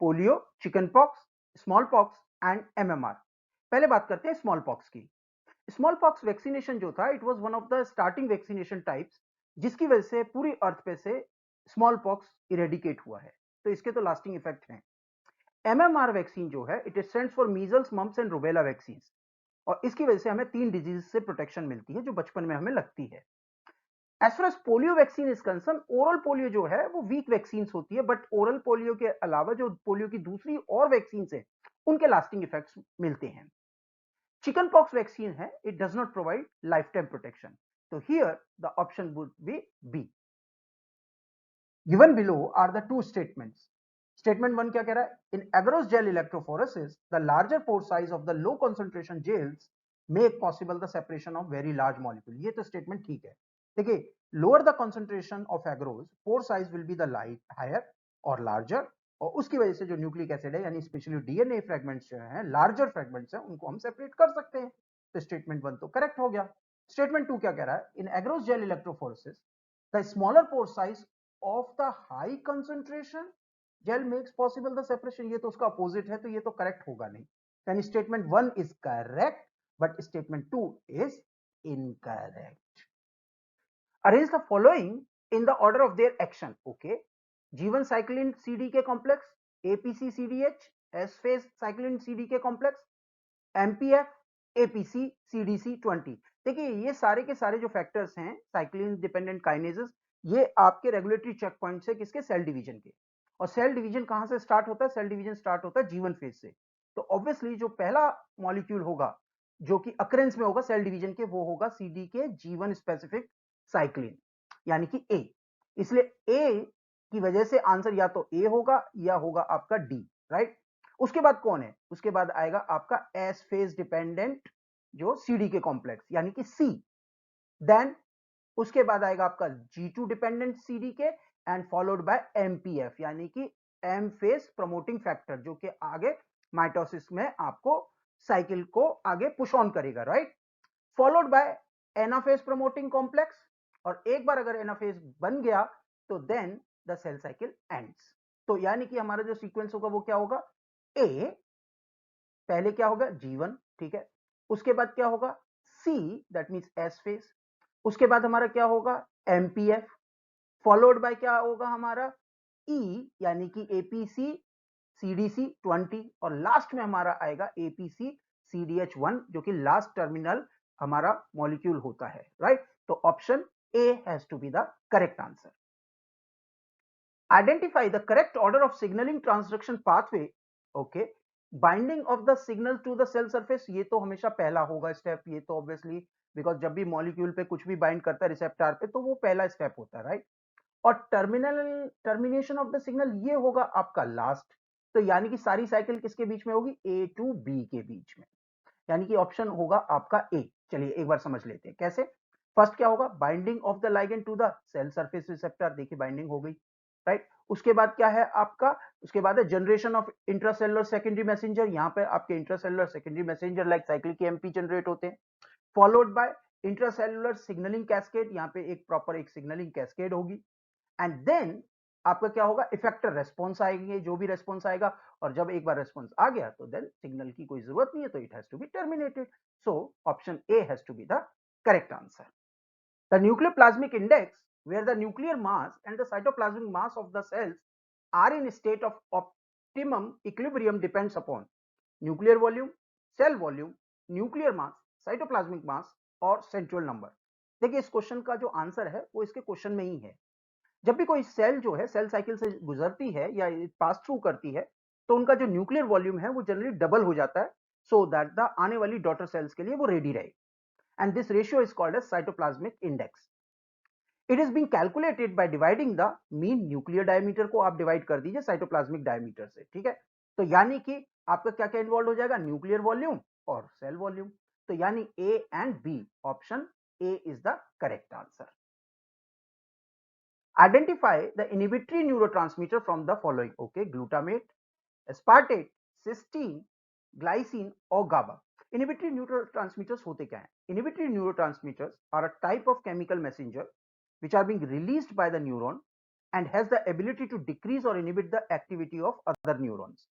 polio, chickenpox, smallpox and MMR. पहले बात करते हैं smallpox की। स्मॉलपॉक्स वैक्सीनेशन जो था, it was one of the starting vaccination types, जिसकी वजह से पूरी अर्थ पे से स्मॉलपॉक्स इरेडिकेट हुआ है, तो इसके तो लास्टिंग इफेक्ट हैं। एमएमआर वैक्सीन जो है, it stands for measles, mumps and rubella vaccine, और इसकी वजह से हमें 3 डिजीज से प्रोटेक्शन मिलती है जो बचपन में हमें लगती है। As far as polio vaccine is concerned, oral polio जो है वो वीक वैक्सीन होती है, बट ओरल पोलियो के अलावा जो पोलियो की दूसरी और वैक्सीन है उनके लास्टिंग इफेक्ट्स मिलते हैं। चिकन पॉक्स वैक्सीन है, it does not provide lifetime protection, तो here the option would be B. Given below are the two statements. Statement 1 क्या कह रहा है, in agarose gel electrophoresis the larger pore size of the low concentration gels make possible the separation of very large molecule, ये तो statement ठीक है। देखिए, lower the concentration of agarose, pore size will be the light higher और larger, और उसकी वजह से जो न्यूक्लिक एसिड है यानी स्पेशली डीएनए फ्रेगमेंट्स जो हैं, लार्जर फ्रेगमेंट्स हैं, उनको हम सेपरेट कर सकते हैं। तो स्टेटमेंट 1 तो करेक्ट हो गया। स्टेटमेंट 2 क्या कह रहा है, in agarose gel electrophoresis the smaller pore size of the high concentration gel makes possible the separation, ये तो उसका अपोजिट है, तो ये तो करेक्ट होगा नहीं, यानी statement 1 is correct but statement 2 is incorrect. Arrange the following in the order of their action. Okay, G one cyclin CDK complex, APC CDH, S phase cyclin CDK complex, MPF, APC CDC 20। देखिए, ये सारे के सारे जो factors हैं cyclin dependent kinases, ये आपके regulatory check points है किसके, सेल डिवीजन के। और सेल डिवीजन कहां से स्टार्ट होता है, सेल डिवीजन स्टार्ट होता है जीवन फेज से। तो ऑब्वियसली जो पहला मॉलिक्यूल होगा जो कि अकरेंस में होगा सेल डिवीजन के, वो होगा सीडी के जीवन स्पेसिफिक साइक्लिन, यानी कि ए। इसलिए ए की वजह से आंसर या तो ए होगा या होगा आपका डी, राइट। उसके बाद कौन है, उसके बाद आएगा आपका एस फेज डिपेंडेंट जो सीडी के कॉम्प्लेक्स यानी कि सी, देन उसके बाद आएगा आपका G2 डिपेंडेंट सीडी के, एंड फॉलोड बाय एमपीएफ यानी कि एम फेज प्रमोटिंग फैक्टर, जो कि आगे माइटोसिस में आपको साइकिल को आगे पुश ऑन करेगा, right. Followed by anaphase promoting complex, और एक बार अगर एनाफेज बन गया तो then the cell cycle ends. तो यानी कि हमारा जो सीक्वेंस होगा वो क्या होगा, ए पहले क्या होगा G1, ठीक है, उसके बाद क्या होगा C that means S phase, उसके बाद हमारा क्या होगा MPF, फॉलोड बाय क्या होगा हमारा E यानी कि APC CDC 20 और लास्ट में हमारा आएगा APC CDH1 जो कि लास्ट टर्मिनल हमारा मॉलिक्यूल होता है, राइट। तो option A has to be the correct answer. Identify the correct order of signaling transduction pathway, okay, binding of the signal to the cell surface, ये तो हमेशा पहला होगा स्टेप, ये तो ऑब्वियसली बिकॉज जब भी मॉलिक्यूल पे कुछ भी बाइंड करता है रिसेप्टर पे तो वो पहला स्टेप होता है, राइट। और टर्मिनेशन ऑफ द सिग्नल ये होगा आपका लास्ट, तो यानी कि सारी साइकिल किसके बीच में होगी A टू B के बीच में, यानी कि ऑप्शन होगा आपका A। चलिए एक बार समझ लेते हैं कैसे। फर्स्ट क्या होगा binding of the ligand to the cell surface receptor, देखिए बाइंडिंग हो गई, राइट। उसके बाद क्या है आपका, उसके बाद है generation of intracellular secondary messenger, यहां पे आपके intracellular secondary messenger like cyclic MP generate होते हैं, followed by intracellular signalling cascade, यहां पे एक प्रॉपर एक सिग्नलिंग कैस्केड होगी, एंड देन आपका क्या होगा इफेक्टर रेस्पॉन्स आएंगे, जो भी रेस्पॉन्स आएगा, और जब एक बार रेस्पॉन्स आ गया तो देन सिग्नल की कोई जरूरत नहीं है, तो it has to be terminated. So option A has to be the correct answer. The nucleoplasmic index, where the nuclear mass and the cytoplasmic mass of the cells are in a state of optimum equilibrium, depends upon nuclear volume, cell volume, nuclear mass, cytoplasmic mass और central number। देखिए इस question का जो answer है वो इसके question में ही है। जब भी कोई सेल जो है सेल साइकिल से गुजरती है या पास थ्रू करती है तो उनका जो न्यूक्लियर वॉल्यूम है वो जनरली डबल हो जाता है, सो दैट द आने वाली डॉटर सेल्स के लिए वो रेडी रहे, and this ratio is called as cytoplasmic index. It is being calculated by dividing the mean nuclear diameter को आप डिवाइड कर दीजिए साइटोप्लाज्मिक डायमीटर से, ठीक है। तो यानी कि आपका क्या क्या इन्वॉल्व हो जाएगा न्यूक्लियर वॉल्यूम और सेल वॉल्यूम, तो यानी A and B, option A is the correct answer. Identify the inhibitory neurotransmitter from the following, okay, glutamate, aspartate, cysteine, glycine और GABA। Inhibitory neurotransmitters होते क्या हैं? Inhibitory neurotransmitters are a type of chemical messenger which are being released by the neuron and has the ability to decrease or inhibit the activity of other neurons।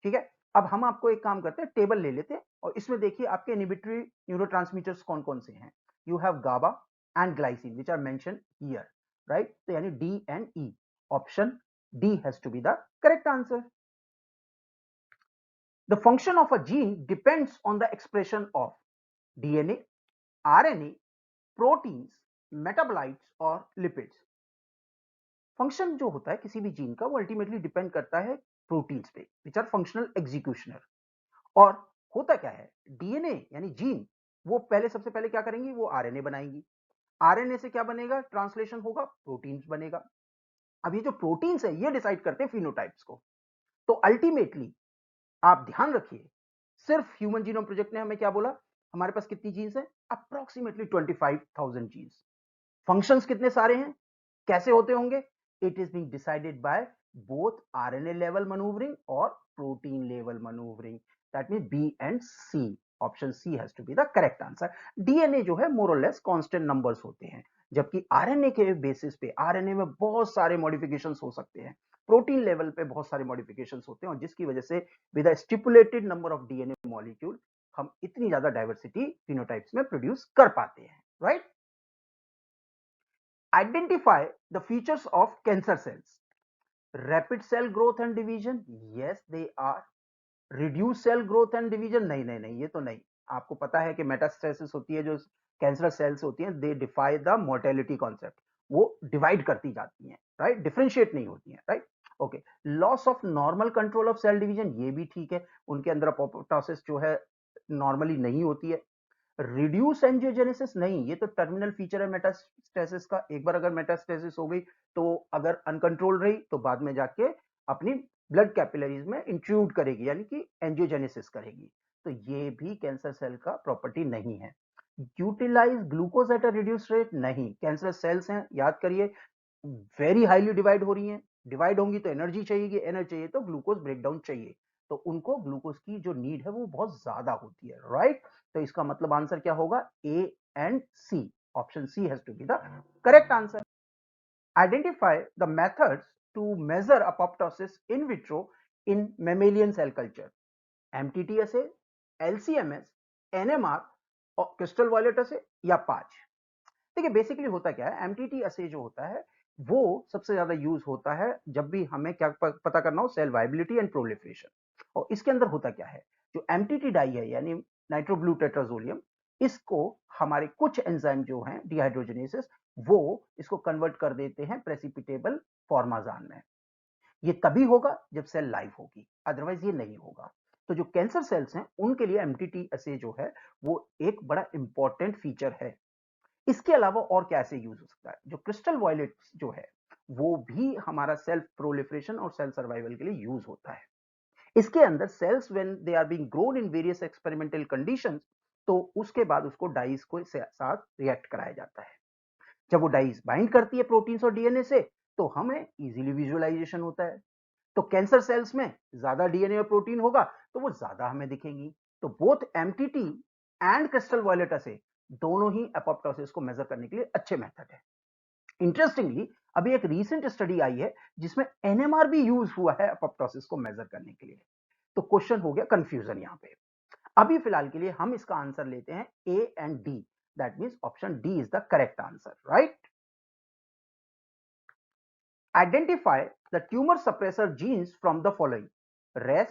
ठीक है, अब हम आपको एक काम करते हैं, टेबल ले लेते हैं और इसमें देखिए आपके इनहिबिटरी न्यूरोट्रांसमीटर्स कौन कौन से हैं। You have GABA and glycine which are mention here, right. तो यानी D and E, option D has to be the correct answer. The function of a gene depends on the expression of DNA, RNA, proteins, metabolites और lipids। Function जो होता है किसी भी gene का वो अल्टीमेटली डिपेंड करता है प्रोटीन्स पे विच आर फंक्शनल एग्जीक्यूशनर। और होता क्या है डीएनए यानी जीन, वो पहले सबसे पहले क्या करेंगी वो आरएनए बनाएंगी, आरएनए से क्या बनेगा ट्रांसलेशन होगा प्रोटीन्स बनेगा। अब ये जो प्रोटीन्स है ये डिसाइड करते हैं फिनोटाइप्स को। तो अल्टीमेटली आप ध्यान रखिए सिर्फ ह्यूमन जीनोम प्रोजेक्ट ने हमें क्या बोला, हमारे पास कितनी जीन्स है अप्रोक्सीमेटली 25,000 जीन्स। फंक्शंस कितने सारे हैं, कैसे होते होंगे, it is being decided by both RNA level manoeuvring और protein level manoeuvring, that means B and C, option C has to be the correct answer. DNA जो है मोर और लेस कांस्टेंट नंबर्स होते हैं, जबकि आरएनए के बेसिस पे RNA में बहुत सारे मॉडिफिकेशंस हो सकते हैं, प्रोटीन लेवल पे बहुत सारे मॉडिफिकेशंस होते हैं, और जिसकी वजह से with a stipulated number of DNA molecule हम इतनी ज्यादा डाइवर्सिटी फिनोटाइप्स में प्रोड्यूस कर पाते हैं, right. Identify the features of cancer cells. Rapid cell growth and division, yes they are. Reduced cell growth and division, नहीं नहीं नहीं ये तो नहीं। आपको पता है कि मेटास्टेसिस होती है जो कैंसर सेल्स होती हैं, they defy the mortality concept, वो डिवाइड करती जाती हैं, राइट, डिफरेंशिएट नहीं होती हैं, right. Okay, loss of normal control of cell division, ये भी ठीक है, उनके अंदर अपोप्टोसिस जो है नॉर्मली नहीं होती है। रिड्यूस एंजियोजेनेसिस नहीं, ये तो टर्मिनल फीचर है मेटास्टेसिस का, एक बार अगर मेटास्टेसिस हो गई तो अगर अनकंट्रोल रही तो बाद में जाके अपनी ब्लड कैपिलरीज में इंट्रूड करेगी यानी कि एंजियोजेनेसिस करेगी, तो ये भी कैंसर सेल का प्रॉपर्टी नहीं है। Utilize glucose at a reduce rate, नहीं, कैंसर सेल्स हैं याद करिए वेरी हाईली डिवाइड हो रही हैं, डिवाइड होंगी तो एनर्जी चाहिए, एनर्जी चाहिए तो ग्लूकोज ब्रेकडाउन चाहिए, तो उनको ग्लूकोज की जो नीड है वो बहुत ज्यादा होती है, राइट। तो इसका मतलब आंसर क्या होगा A and C, option C has to be the correct answer. Identify the methods to measure apoptosis in vitro in mammalian cell culture, MTTSA, LCMS, NMR, crystal violet assay या पाच। देखिए basically होता क्या है, MTT असे जो होता है वो सबसे ज्यादा यूज होता है जब भी हमें क्या पता करना हो, सेल वाइबिलिटी एंड प्रोलिफरेशन। और इसके अंदर होता क्या है, जो एमटीटी डाई है यानी नाइट्रोब्लू टेट्राजोलियम, इसको हमारे कुछ एंजाइम जो हैं डिहाइड्रोजनेसेस, वो इसको कन्वर्ट कर देते हैं प्रेसिपिटेबल फॉर्माजान में। ये तभी होगा जब सेल लाइव होगी, अदरवाइज ये नहीं होगा। तो जो कैंसर सेल्स हैं उनके लिए एमटीटी असे जो है वो एक बड़ा इंपॉर्टेंट फीचर है। इसके अलावा और क्या ऐसे यूज हो सकता है, जो क्रिस्टल वॉयलेट जो है वो भी हमारा सेल्फ प्रोलिफरेशन और सेल सर्वाइवल के लिए यूज होता है। इसके अंदर cells when they are being grown in various experimental conditions, तो उसके बाद उसको डाइस को साथ रिएक्ट कराया जाता है। जब वो डाइस बाइंड करती है प्रोटीन्स और डीएनए से, तो हमें इजीली विजुअलाइजेशन होता है। तो कैंसर सेल्स में ज्यादा डीएनए और प्रोटीन होगा तो वो ज्यादा हमें दिखेंगी। तो both MTT and crystal violet असे दोनों ही एपोप्टोसिस को मेजर करने के लिए अच्छे मेथड है। इंटरेस्टिंगली अभी एक रीसेंट स्टडी आई है जिसमें एनएमआर भी यूज हुआ है एपोप्टोसिस को मेजर करने के लिए। तो क्वेश्चन हो गया कंफ्यूजन यहां पे। अभी फिलहाल के लिए हम इसका आंसर लेते हैं A and D, that means option D is the correct answer, right. Identify the tumor suppressor genes from the following: RES,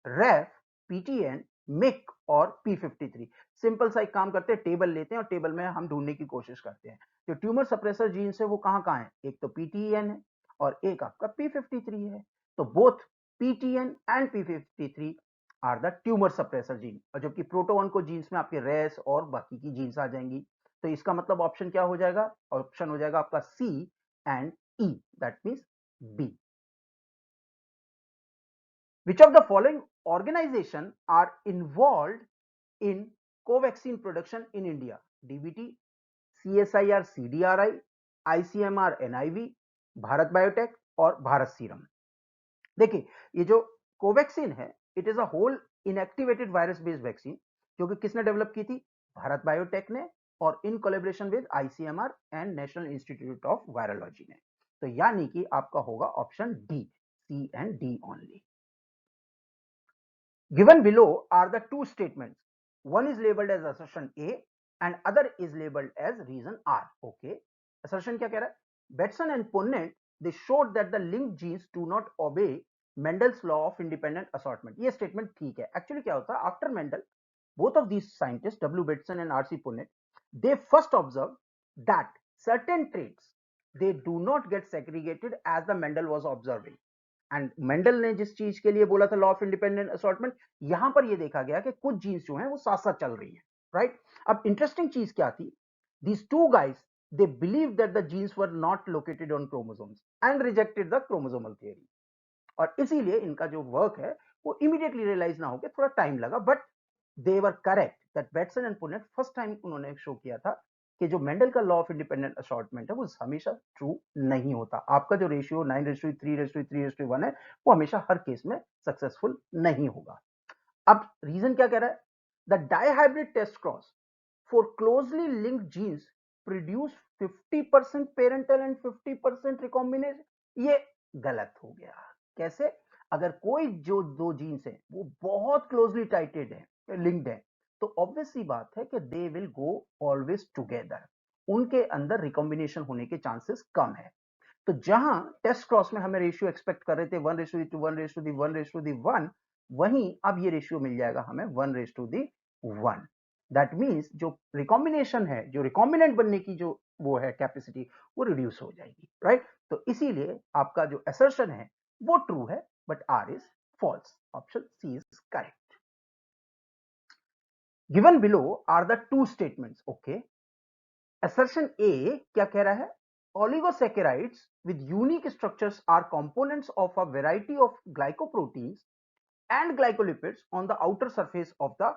REF, PTN, MYC और P53। सिंपल सा एक काम करते हैं, टेबल लेते हैं और टेबल में हम ढूंढने की कोशिश करते हैं। जो ट्यूमर सप्रेसर जीन्स है वो कहाँ कहाँ है, एक तो PTN है और एक आपका P53 है। तो both PTN and P53 are the tumour suppressor gene, और जबकि प्रोटोन को जीन्स में आपके रेस और बाकी की जीन्स आ जाएंगी। तो इसका मतलब ऑप्शन क्या हो जाएगा, ऑप्शन हो जाएगा आपका सी and E, that means B. Which of the following organization are involved in Covaxin production in India? DBT, CSIR CDRI, ICMR NIV, Bharat biotech और भारत सीरम। देखिए ये जो कोवैक्सीन है, it is a whole inactivated virus based vaccine, जो कि किसने develop की थी, भारत बायोटेक ने, और in collaboration with ICMR and National Institute of Virology ने। तो यानी कि आपका होगा option D, C and D only. Given below are the two statements. One is labeled as assertion A and other is labeled as reason R. Okay. Assertion क्या कह रहा है? Batson and Punnett, they showed that the linked genes do not obey Mendel's law of independent assortment. ये statement ठीक है. Actually क्या होता है? After Mendel, both of these scientists, W. Batson and R. C. Punnett, they first observed that certain traits, they do not get segregated as the Mendel was observing. And Mendel ने जिस चीज के लिए बोला था लॉ ऑफ इंडिपेंडेंट असॉर्टमेंट, यहां पर ये देखा गया कि कुछ जीन्स जो हैं वो साथ साथ चल रही हैं, राइट। अब इंटरेस्टिंग चीज क्या थी, these two guys they believe that the genes were not located on chromosomes and rejected the chromosomal theory, और इसीलिए इनका जो वर्क है वो इमीडिएटली रियलाइज ना होकर थोड़ा टाइम लगा, but they were correct that Bateson and Punnett first time उन्होंने शो किया था कि जो मेंडल का लॉ ऑफ इंडिपेंडेंट असॉर्टमेंट है वो हमेशा ट्रू नहीं होता। आपका जो रेशियो 9:3:3:1 है वो हमेशा हर केस में सक्सेसफुल नहीं होगा। अब रीजन क्या कह रहा है, the dihybrid test cross for closely linked genes produce 50% parental and 50% recombination. ये गलत हो गया। कैसे, अगर कोई जो दो जीन्स है वो बहुत क्लोजली टाइटेड है, लिंक्ड है, तो ऑब्वियस सी बात है कि they will go always together, उनके अंदर रिकॉम्बिनेशन होने के चांसेस कम है। तो जहां टेस्ट क्रॉस में हमें रेशियो एक्सपेक्ट कर रहे थे 1:1:1:1, वहीं अब ये रेशियो मिल जाएगा हमें 1:1। दैट मीन्स जो रिकॉम्बिनेशन है, जो रिकॉम्बिनेंट बनने की जो वो है कैपेसिटी, वो रिड्यूस हो जाएगी, राइट। तो इसीलिए आपका जो असर्शन है वो ट्रू है, but R is false. Option C is correct. Given below are the two statements. Okay, assertion A क्या कह रहा है, oligosaccharides with unique structures are components of a variety of glycoproteins and glycolipids on the outer surface of the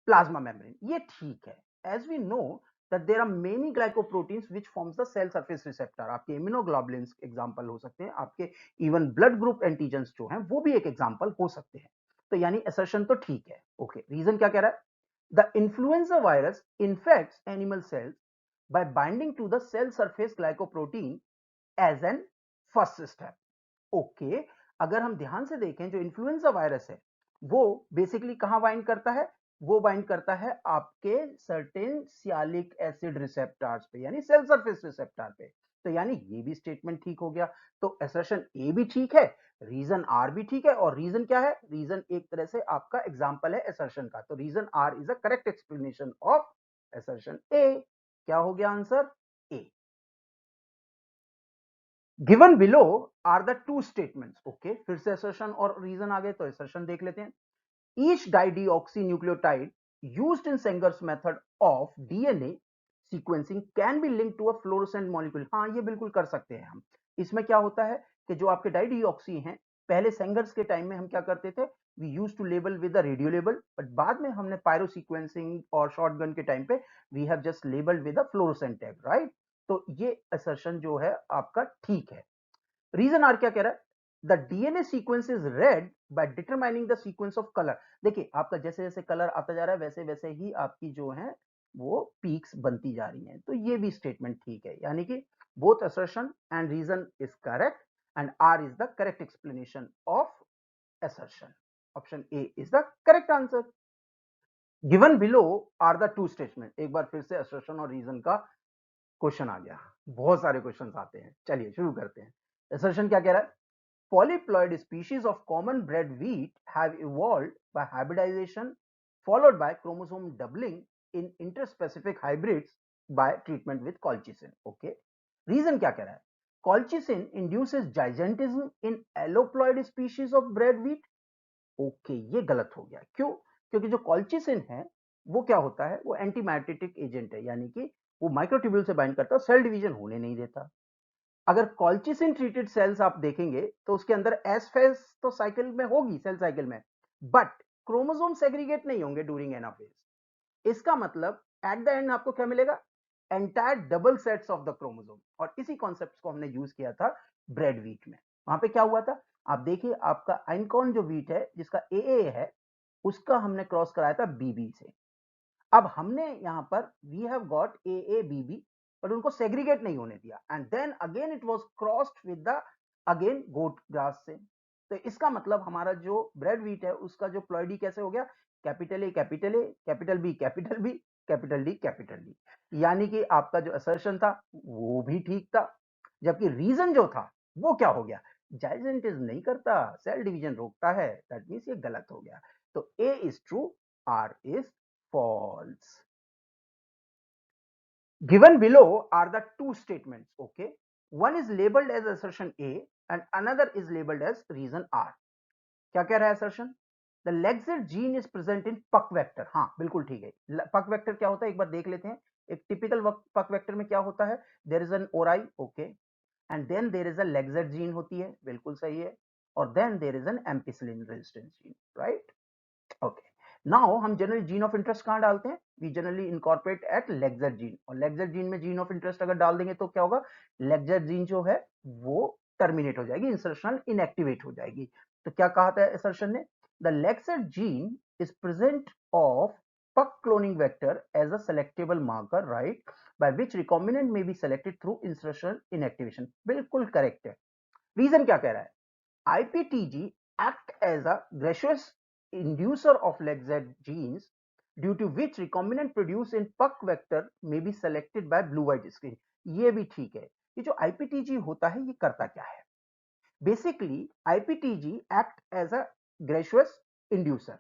plasma membrane। ये ठीक है, as we know that there are many glycoproteins which forms the cell surface receptor। आपके immunoglobulins example हो सकते हैं, आपके even blood group antigens जो हैं वो भी एक एग्जांपल हो सकते हैं। तो यानी assertion तो ठीक है। ओके, रीजन क्या कह रहा है, the influenza virus infects animal cells by binding to the cell surface glycoprotein as an first step। Okay, अगर हम ध्यान से देखें जो इन्फ्लुएंजा वायरस है वो बेसिकली कहां बाइंड करता है, वो बाइंड करता है आपके सर्टेन सियालिक एसिड रिसेप्टर्स पे, यानी सेल सरफेस रिसेप्टर पे। तो यानी ये भी स्टेटमेंट ठीक हो गया। तो असर्शन ए भी ठीक है, रीजन आर भी ठीक है, और रीजन क्या है, रीजन एक तरह से आपका एग्जांपल है असर्शन का। तो reason R is a correct explanation of assertion A. क्या हो गया answer, A. Given below are the two statements. Okay, फिर से असर्शन और रीजन आ गए, तो असर्शन देख लेते हैं। Each dideoxynucleotide used in Senger's method of DNA sequencing can be linked to a fluorescent molecule। हाँ, ये बिल्कुल कर सकते हैं हम। इसमें क्या होता है कि जो आपके डाइडिऑक्सी हैं, पहले सेंगर्स के टाइम में हम क्या करते थे, we use to label with the radio label, but बाद में हमने पायरो सीक्वेंसिंग और शॉटगन के टाइम पे we have just labelled with the fluorescent tag, right. तो ये असर्शन जो है आपका ठीक है। रीजन आर क्या कह रहा है, the DNA sequence is read by determining the sequence of colour. देखिए आपका जैसे जैसे कलर आता जा रहा है वैसे वैसे ही आपकी जो है वो पीक्स बनती जा रही हैं। तो ये भी स्टेटमेंट ठीक है, यानी कि both assertion and reason is correct and R is the correct explanation of assertion. Option A is the correct answer. Given below are the two statement। एक बार फिर से assertion और reason का क्वेश्चन आ गया। बहुत सारे क्वेश्चन आते हैं, चलिए शुरू करते हैं। assertion क्या कह रहा है, polyploid species of common bred wheat have evolved by hybridization followed by chromosome doubling in interspecific hybrids by treatment with colchicine। okay, reason क्या कह रहा है, colchicine induces gigantism in alloploid species of bred wheat। Okay, ये गलत हो गया। क्यों, क्योंकि जो कॉल्चिसिन है वो क्या होता है, वो एंटीमाइटेटिक एजेंट है, यानी कि वो माइक्रोट्यूब्यूल से बाइंड करता है, सेल डिवीजन होने नहीं देता। अगर कॉल्चिसिन ट्रीटेड सेल्स आप देखेंगे तो उसके अंदर एस फेज तो साइकिल में होगी, सेल साइकिल में, बट क्रोमोसोम सेग्रीगेट नहीं होंगे ड्यूरिंग एनाफेज। इसका मतलब एट द एंड आपको क्या मिलेगा, entire double sets of the chromosome. और इसी कॉन्सेप्ट को हमने यूज किया था ब्रेड वीट में। वहां पे क्या हुआ था, आप देखिए आपका आइनकॉर्न जो वीट है जिसका ए है, उसका हमने क्रॉस कराया था बीबी से। अब हमने यहां पर we have got A BB, but उनको सेग्रीगेट नहीं होने दिया, and then again it was crossed with the again goat grass से। तो इसका मतलब हमारा जो ब्रेड वीट है उसका जो प्लॉइडी कैसे हो गया, capital A capital A, capital B capital B, capital D capital D. यानी कि आपका जो असर्शन था वो भी ठीक था, जबकि रीजन जो था वो क्या हो गया, जाइजेंटिस नहीं करता, सेल डिवीजन रोकता है। दैट मीन्स ये गलत हो गया। तो A is true, R is false। Given below are the two statements, okay? One is labeled as assertion A and another is labeled as reason R। क्या कह रहा है assertion? The Lexer gene is present in puck vector। हाँ बिल्कुल ठीक है। puck vector क्या होता है एक बार देख लेते हैं। एक टिपिकल puck vector में क्या होता है, there is an ori, okay, and then there is a Lexer gene होती है, बिल्कुल सही है, और then there is an ampicillin resistance gene, right? Okay, now हम जनरली जीन ऑफ इंटरेस्ट कहां डालते हैं, we generally incorporate at lacZ gene. और लेक्सर जीन में जीन ऑफ इंटरेस्ट अगर डाल देंगे तो क्या होगा, लेक्सर जीन जो है वो टर्मिनेट हो जाएगी, इंसर्शन इनएक्टिवेट हो जाएगी। तो क्या कहा था असर्शन ने, the lacZ gene is present of puck cloning vector as a selectable marker, right, by which recombinant may be selected through insertion inactivation। बिल्कुल करेक्ट है। रीजन क्या कह रहा है, IPTG act as a gaseous inducer of Lexer genes due to which recombinant produced in puck vector may be selected by blue-white screen। ये भी ठीक है। ये जो IPTG होता है ये करता क्या है, basically IPTG act as a gaseous inducer,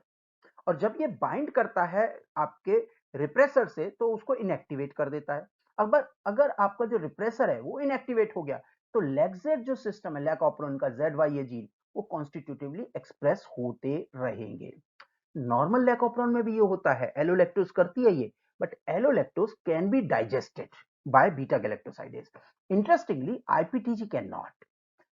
और जब ये बाइंड करता है आपके रिप्रेसर से तो उसको इनएक्टिवेट कर देता है। अगर अगर आपका जो रिप्रेसर है वो इनएक्टिवेट हो गया तो लेक्सेट जो सिस्टम है, लैक ऑपरॉन का ZYA जीन, वो कॉन्स्टिट्यूटिवली एक्सप्रेस होते रहेंगे। नॉर्मल लैक ऑपरॉन में भी ये होता है, एलोलेक्टोज करती है ये, but allolactose can be digested by beta galactosidase. Interestingly IPTG can not.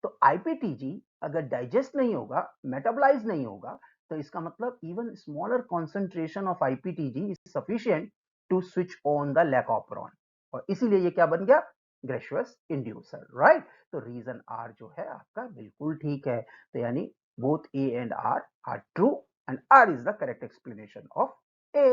तो आईपीटीजी अगर डाइजेस्ट नहीं होगा, मेटाबोलाइज नहीं होगा, तो इसका मतलब even smaller concentration of IPTG is sufficient to switch on the lac operon, और इसीलिए ये क्या बन गया, ग्रेशुअस इंड्यूसर, राइट। तो रीजन आर जो है आपका बिल्कुल ठीक है। तो यानी both A and R true and R is the correct explanation of A.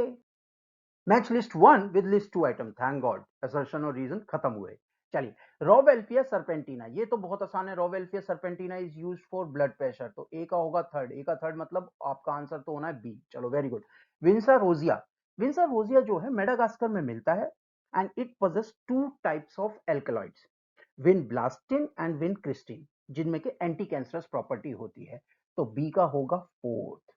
Match list 1 with list 2 item, thank God assertion और रीजन खत्म हुए। चलिए, रोवेल्फिया सर्पेंटिना, ये तो बहुत आसान है। Rauwolfia serpentina is used for blood pressure, तो ए का होगा थर्ड, ए का थर्ड मतलब आपका आंसर तो होना है बी। चलो वेरी गुड। विंसा रोजिया, विंसा रोजिया जो है मेडागास्कर में मिलता है and it posses two types of alkaloids, vinblastine and vincristine, जिनमें के एंटी कैंसरस प्रॉपर्टी होती है, तो बी का होगा फोर्थ।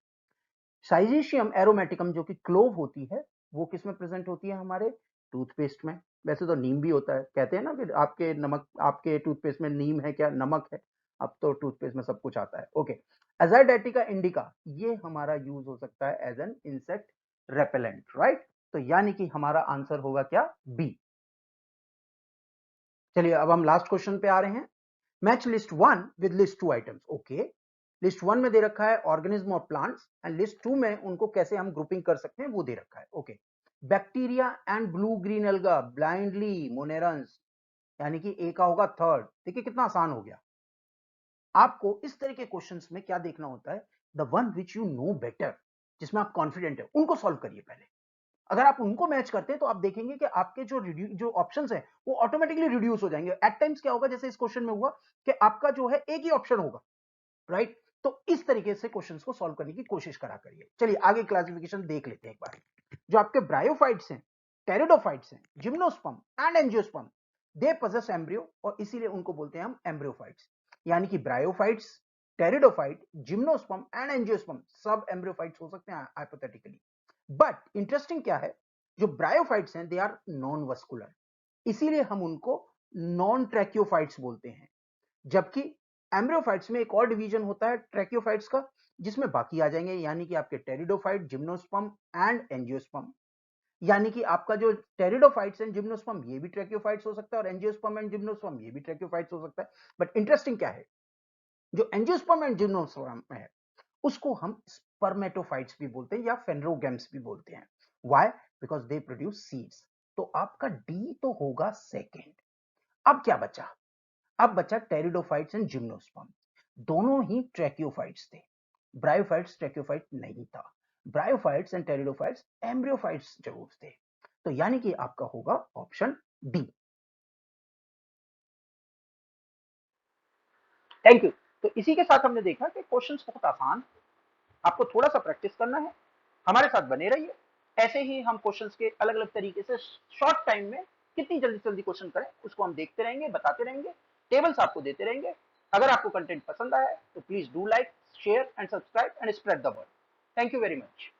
साइजीशियम एरोमेटिकम जो कि क्लोव होती है, वो किस में प्रेजेंट होती है? हमारे टूथपेस्ट में। वैसे तो नीम भी होता है, कहते हैं ना कि आपके नमक, आपके टूथपेस्ट में नीम है क्या? नमक है। अब तो टूथपेस्ट में सब कुछ आता है। ओके, एजाइडेटिका इंडिका, ये हमारा यूज हो सकता है as an insect repellent, right? तो यानी कि हमारा आंसर होगा क्या? बी। चलिए अब हम लास्ट क्वेश्चन पे आ रहे हैं। Match list 1 with list 2 items. Okay, list 1 में दे रखा है ऑर्गेनिज्म और प्लांट्स, एंड लिस्ट 2 में उनको कैसे हम ग्रुपिंग कर सकते हैं वो दे रखा है। Okay, bacteria and blue green alga blindly monerans, यानी कि ए का होगा थर्ड। देखिए कितना आसान हो गया। आपको इस तरह के क्वेश्चंस में क्या देखना होता है? The one which you know better, जिसमें आप कॉन्फिडेंट है, उनको सॉल्व करिए पहले। अगर आप उनको मैच करते हैं तो आप देखेंगे कि आपके जो ऑप्शंस हैं वो ऑटोमेटिकली रिड्यूस हो जाएंगे। एट टाइम्स क्या होगा, जैसे इस क्वेश्चन में हुआ कि आपका जो है एक ही ऑप्शन होगा, राइट? तो इस तरीके से क्वेश्चंस को सॉल्व करने की कोशिश करा करिए। चलिए आगे क्लासिफिकेशन देख लेते हैं एक बार। जो आपके ब्रायोफाइट्स हैं, टेरिडोफाइट्स हैं, gymnosperm and angiosperm, they possess embryo, और इसीलिए उनको बोलते हैं हम एम्ब्रियोफाइट्स। यानी कि bryophytes, pteridophyte, gymnosperm and angiosperm सब एम्ब्रियोफाइट्स हो सकते हैं हाइपोथेटिकली। बट इंटरेस्टिंग क्या है, जो ब्रायोफाइट्स हैं दे आर नॉन वस्कुलर, इसीलिए हम उनको नॉन ट्रैकियोफाइट्स बोलते हैं। जबकि एम्ब्रियोफाइट्स में एक और डिवीजन होता है ट्रैकियोफाइट्स का, जिसमें बाकी आ जाएंगे, यानी कि आपके टेरिडोफाइट, जिम्नोस्पर्म एंड एंजियोस्पर्म। यानी कि आपका जो टेरिडोफाइट्स एंड जिम्नोस्पर्म ये भी ट्रैकियोफाइट्स हो सकता है, और एंजियोस्पर्म एंड जिम्नोस्पर्म ये भी ट्रैकियोफाइट्स हो सकता है। बट इंटरेस्टिंग क्या है, जो एंजियोस्पर्म एंड जिम्नोस्पर्म है उसको हम स्पर्मेटोफाइट्स भी बोलते हैं या फेनरोगैम्स भी बोलते हैं। Why? Because they produce seeds. तो आपका डी तो होगा सेकेंड। अब क्या बचा? अब बचा टेरिडोफाइट्स एंड जिम्नोस्पर्म, दोनों ही ट्रैकियोफाइट्स थे। ब्रायोफाइट्स ट्रैकियोफाइट नहीं था। ब्रायोफाइट्स एंड टेरिडोफाइट्स एम्ब्रियोफाइट्स जरूर थे। तो यानी कि आपका होगा ऑप्शन डी। Thank you. तो इसी के साथ हमने देखा कि क्वेश्चंस बहुत आसान, आपको थोड़ा सा प्रैक्टिस करना है। हमारे साथ बने रहिए, ऐसे ही हम क्वेश्चंस के अलग अलग तरीके से शॉर्ट टाइम में कितनी जल्दी जल्दी क्वेश्चन करें उसको हम देखते रहेंगे, बताते रहेंगे, टेबल्स आपको देते रहेंगे। अगर आपको कंटेंट पसंद आया तो please do like, share and subscribe and spread the word. Thank you very much.